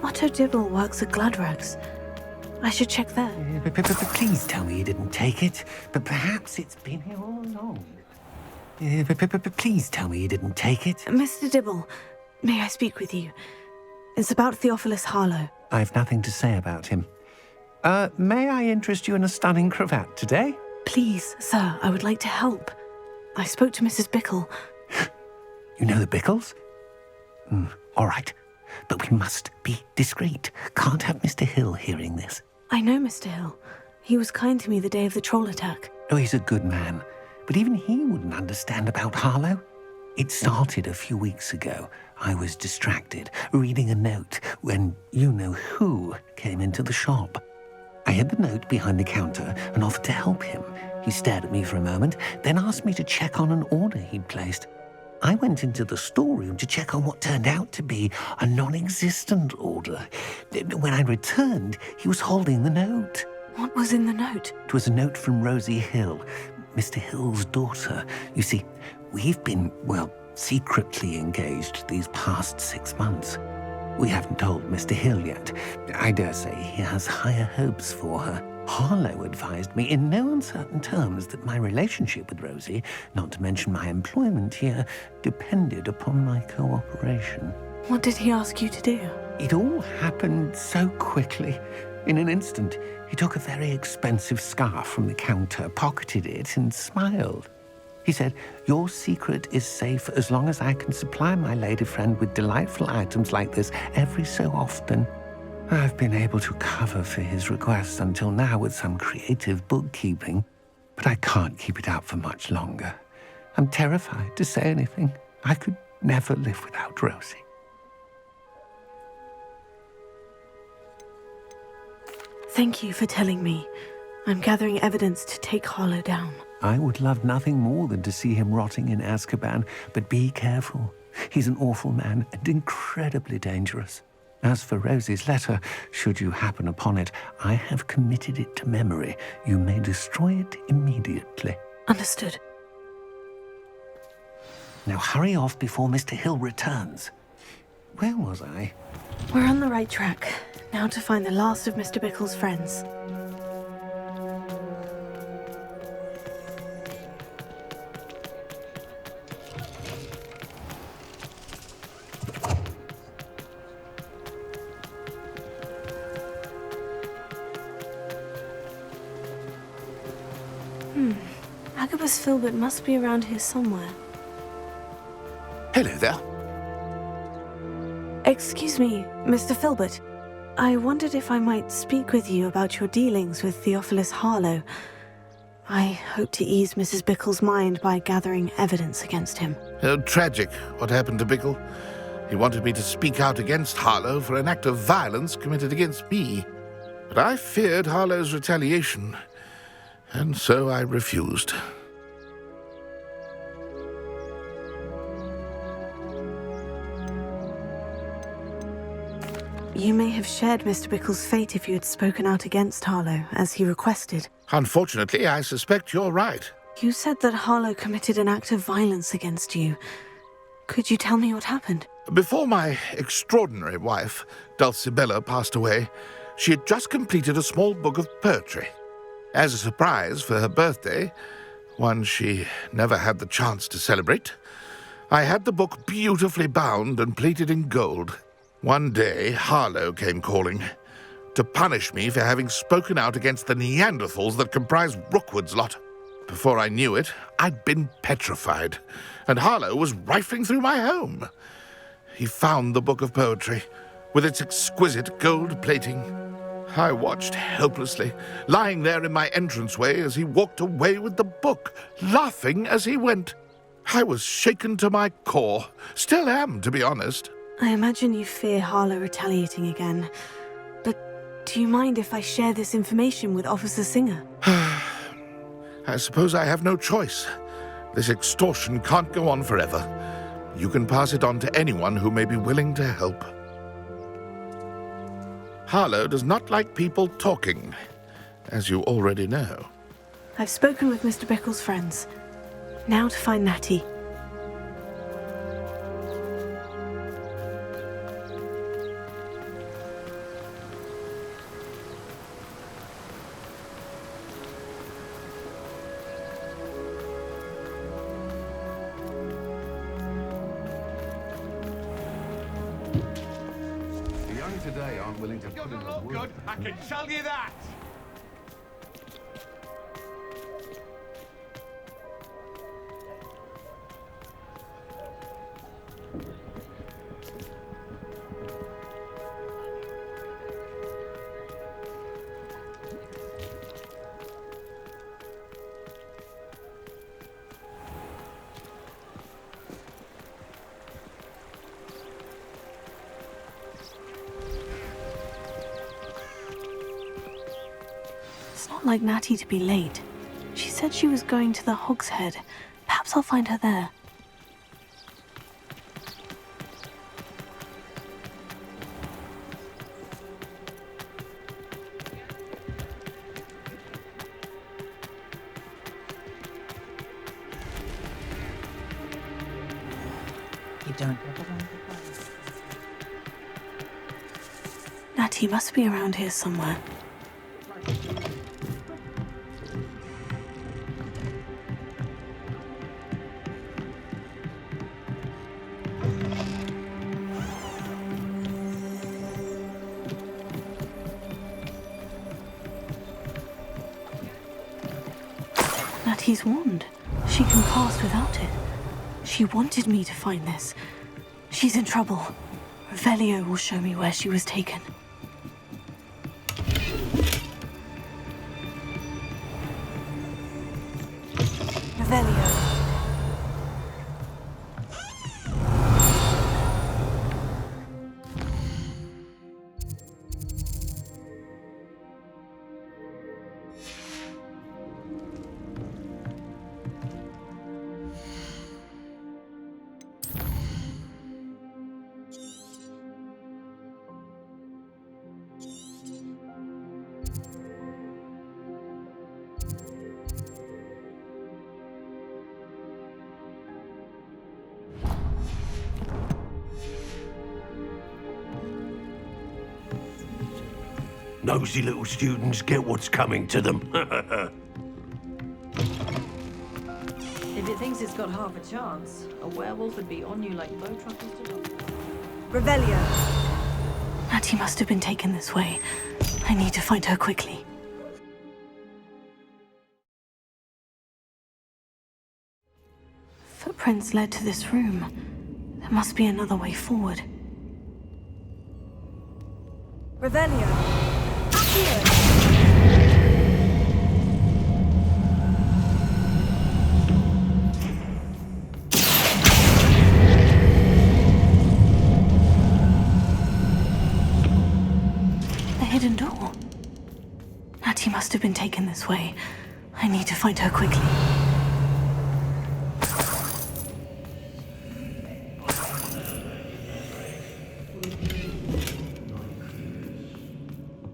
Otto Dibble works at Gladrags. I should check there. Please tell me you didn't take it. But perhaps it's been here all along. Please tell me you didn't take it. Mr. Dibble, may I speak with you? It's about Theophilus Harlow. I've nothing to say about him. May I interest you in a stunning cravat today? Please, sir, I would like to help. I spoke to Mrs. Bickle. You know the Bickles? All right. But we must be discreet. Can't have Mr. Hill hearing this. I know Mr. Hill. He was kind to me the day of the troll attack. Oh, he's a good man. But even he wouldn't understand about Harlow. It started a few weeks ago. I was distracted, reading a note, when you-know-who came into the shop. I hid the note behind the counter and offered to help him. He stared at me for a moment, then asked me to check on an order he'd placed. I went into the storeroom to check on what turned out to be a non-existent order. When I returned, he was holding the note. What was in the note? It was a note from Rosie Hill, Mr. Hill's daughter. You see, we've been, well, secretly engaged these past 6 months. We haven't told Mr. Hill yet. I dare say he has higher hopes for her. Harlow advised me in no uncertain terms that my relationship with Rosie, not to mention my employment here, depended upon my cooperation. What did he ask you to do? It all happened so quickly. In an instant, he took a very expensive scarf from the counter, pocketed it, and smiled. He said, "Your secret is safe as long as I can supply my lady friend with delightful items like this every so often." I've been able to cover for his requests until now with some creative bookkeeping, but I can't keep it up for much longer. I'm terrified to say anything. I could never live without Rosie. Thank you for telling me. I'm gathering evidence to take Harlow down. I would love nothing more than to see him rotting in Azkaban, but be careful. He's an awful man and incredibly dangerous. As for Rosie's letter, should you happen upon it, I have committed it to memory. You may destroy it immediately. Understood. Now hurry off before Mr. Hill returns. Where was I? We're on the right track. Now to find the last of Mr. Bickle's friends. Agabus Filbert must be around here somewhere. Hello there. Excuse me, Mr. Filbert. I wondered if I might speak with you about your dealings with Theophilus Harlow. I hope to ease Mrs. Bickle's mind by gathering evidence against him. Tragic, what happened to Bickle. He wanted me to speak out against Harlow for an act of violence committed against me. But I feared Harlow's retaliation, and so I refused. You may have shared Mr. Bickle's fate if you had spoken out against Harlow, as he requested. Unfortunately, I suspect you're right. You said that Harlow committed an act of violence against you. Could you tell me what happened? Before my extraordinary wife, Dulcibella, passed away, she had just completed a small book of poetry. As a surprise for her birthday, one she never had the chance to celebrate, I had the book beautifully bound and plated in gold. One day, Harlow came calling to punish me for having spoken out against the Neanderthals that comprise Rookwood's lot. Before I knew it, I'd been petrified, and Harlow was rifling through my home. He found the book of poetry, with its exquisite gold plating. I watched helplessly, lying there in my entranceway as he walked away with the book, laughing as he went. I was shaken to my core, still am, to be honest. I imagine you fear Harlow retaliating again. But do you mind if I share this information with Officer Singer? I suppose I have no choice. This extortion can't go on forever. You can pass it on to anyone who may be willing to help. Harlow does not like people talking, as you already know. I've spoken with Mr. Bickle's friends. Now to find Natty. Today aren't willing to put in the work. Good, I can tell you that. It's not like Natty to be late. She's said she was going to the Hog's Head. Perhaps I'll find her there. Natty must be around here somewhere. Natty's wand. She can cast without it. She wanted me to find this. She's in trouble. Revelio will show me where she was taken. Revelio. Nosy little students get what's coming to them. If it thinks it's got half a chance, a werewolf would be on you like bow truckers to dog. Revelio. Natty must have been taken this way. I need to find her quickly. Footprints led to this room. There must be another way forward. Revelio. The hidden door. Natty must have been taken this way. I need to find her quickly.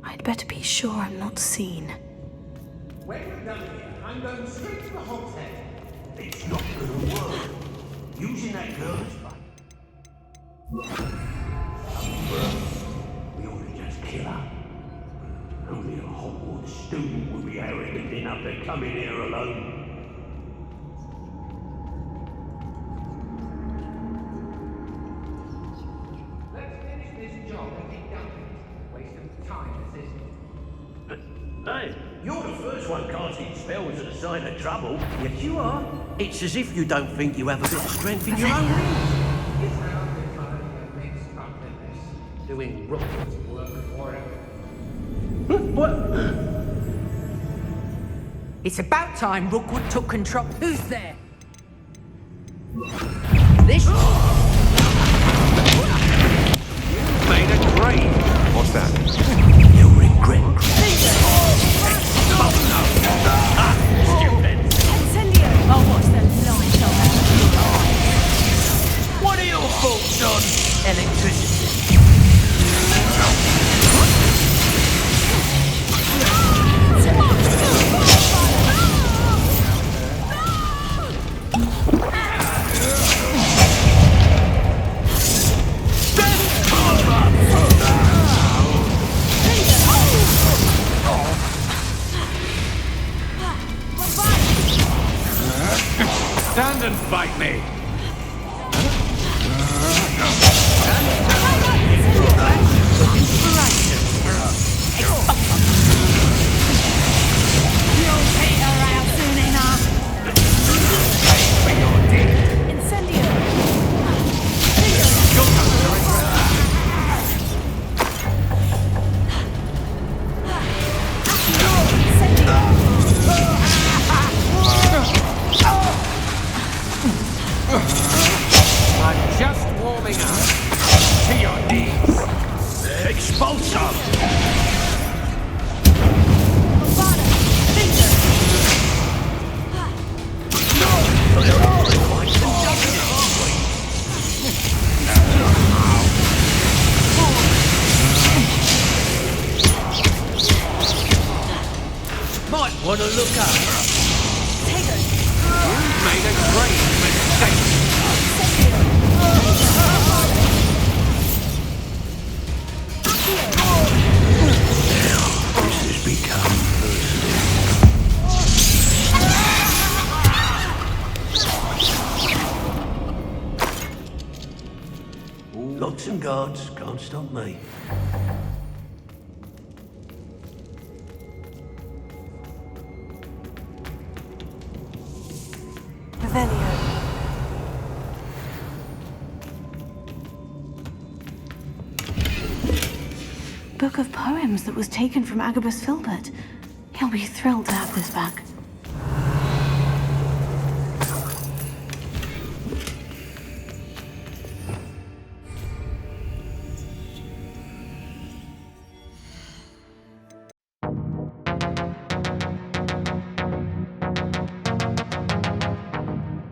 I'd better be sure I'm not seen. When we're done here, I'm going straight to the Hog's Head. It's not gonna work. Using that girl is fine. We ought to just kill her. Only a Hogwarts student would be arrogant enough to come in here alone. Let's finish this job and get done with it. Waste of time, is this? Hey, you're the first one casting spells at a sign of trouble. Yes, you are. It's as if you don't think you have a bit of strength in your own limbs. It's now the time that makes godliness. Doing Rookwood's work for him. What? It's about time Rookwood took control. Who's there? This. Made a grave. What's that? You'll regret. Stupid. Incendio! Oh, what's the light on? What are your thoughts on electricity? Stand and fight me! You'll peter out soon enough. Incendio! I'm just warming up. To your knees. Expulso! You've made a grave mistake. This has become personal. Locks and guards can't stop me. Book of poems that was taken from Agabus Filbert. He'll be thrilled to have this back.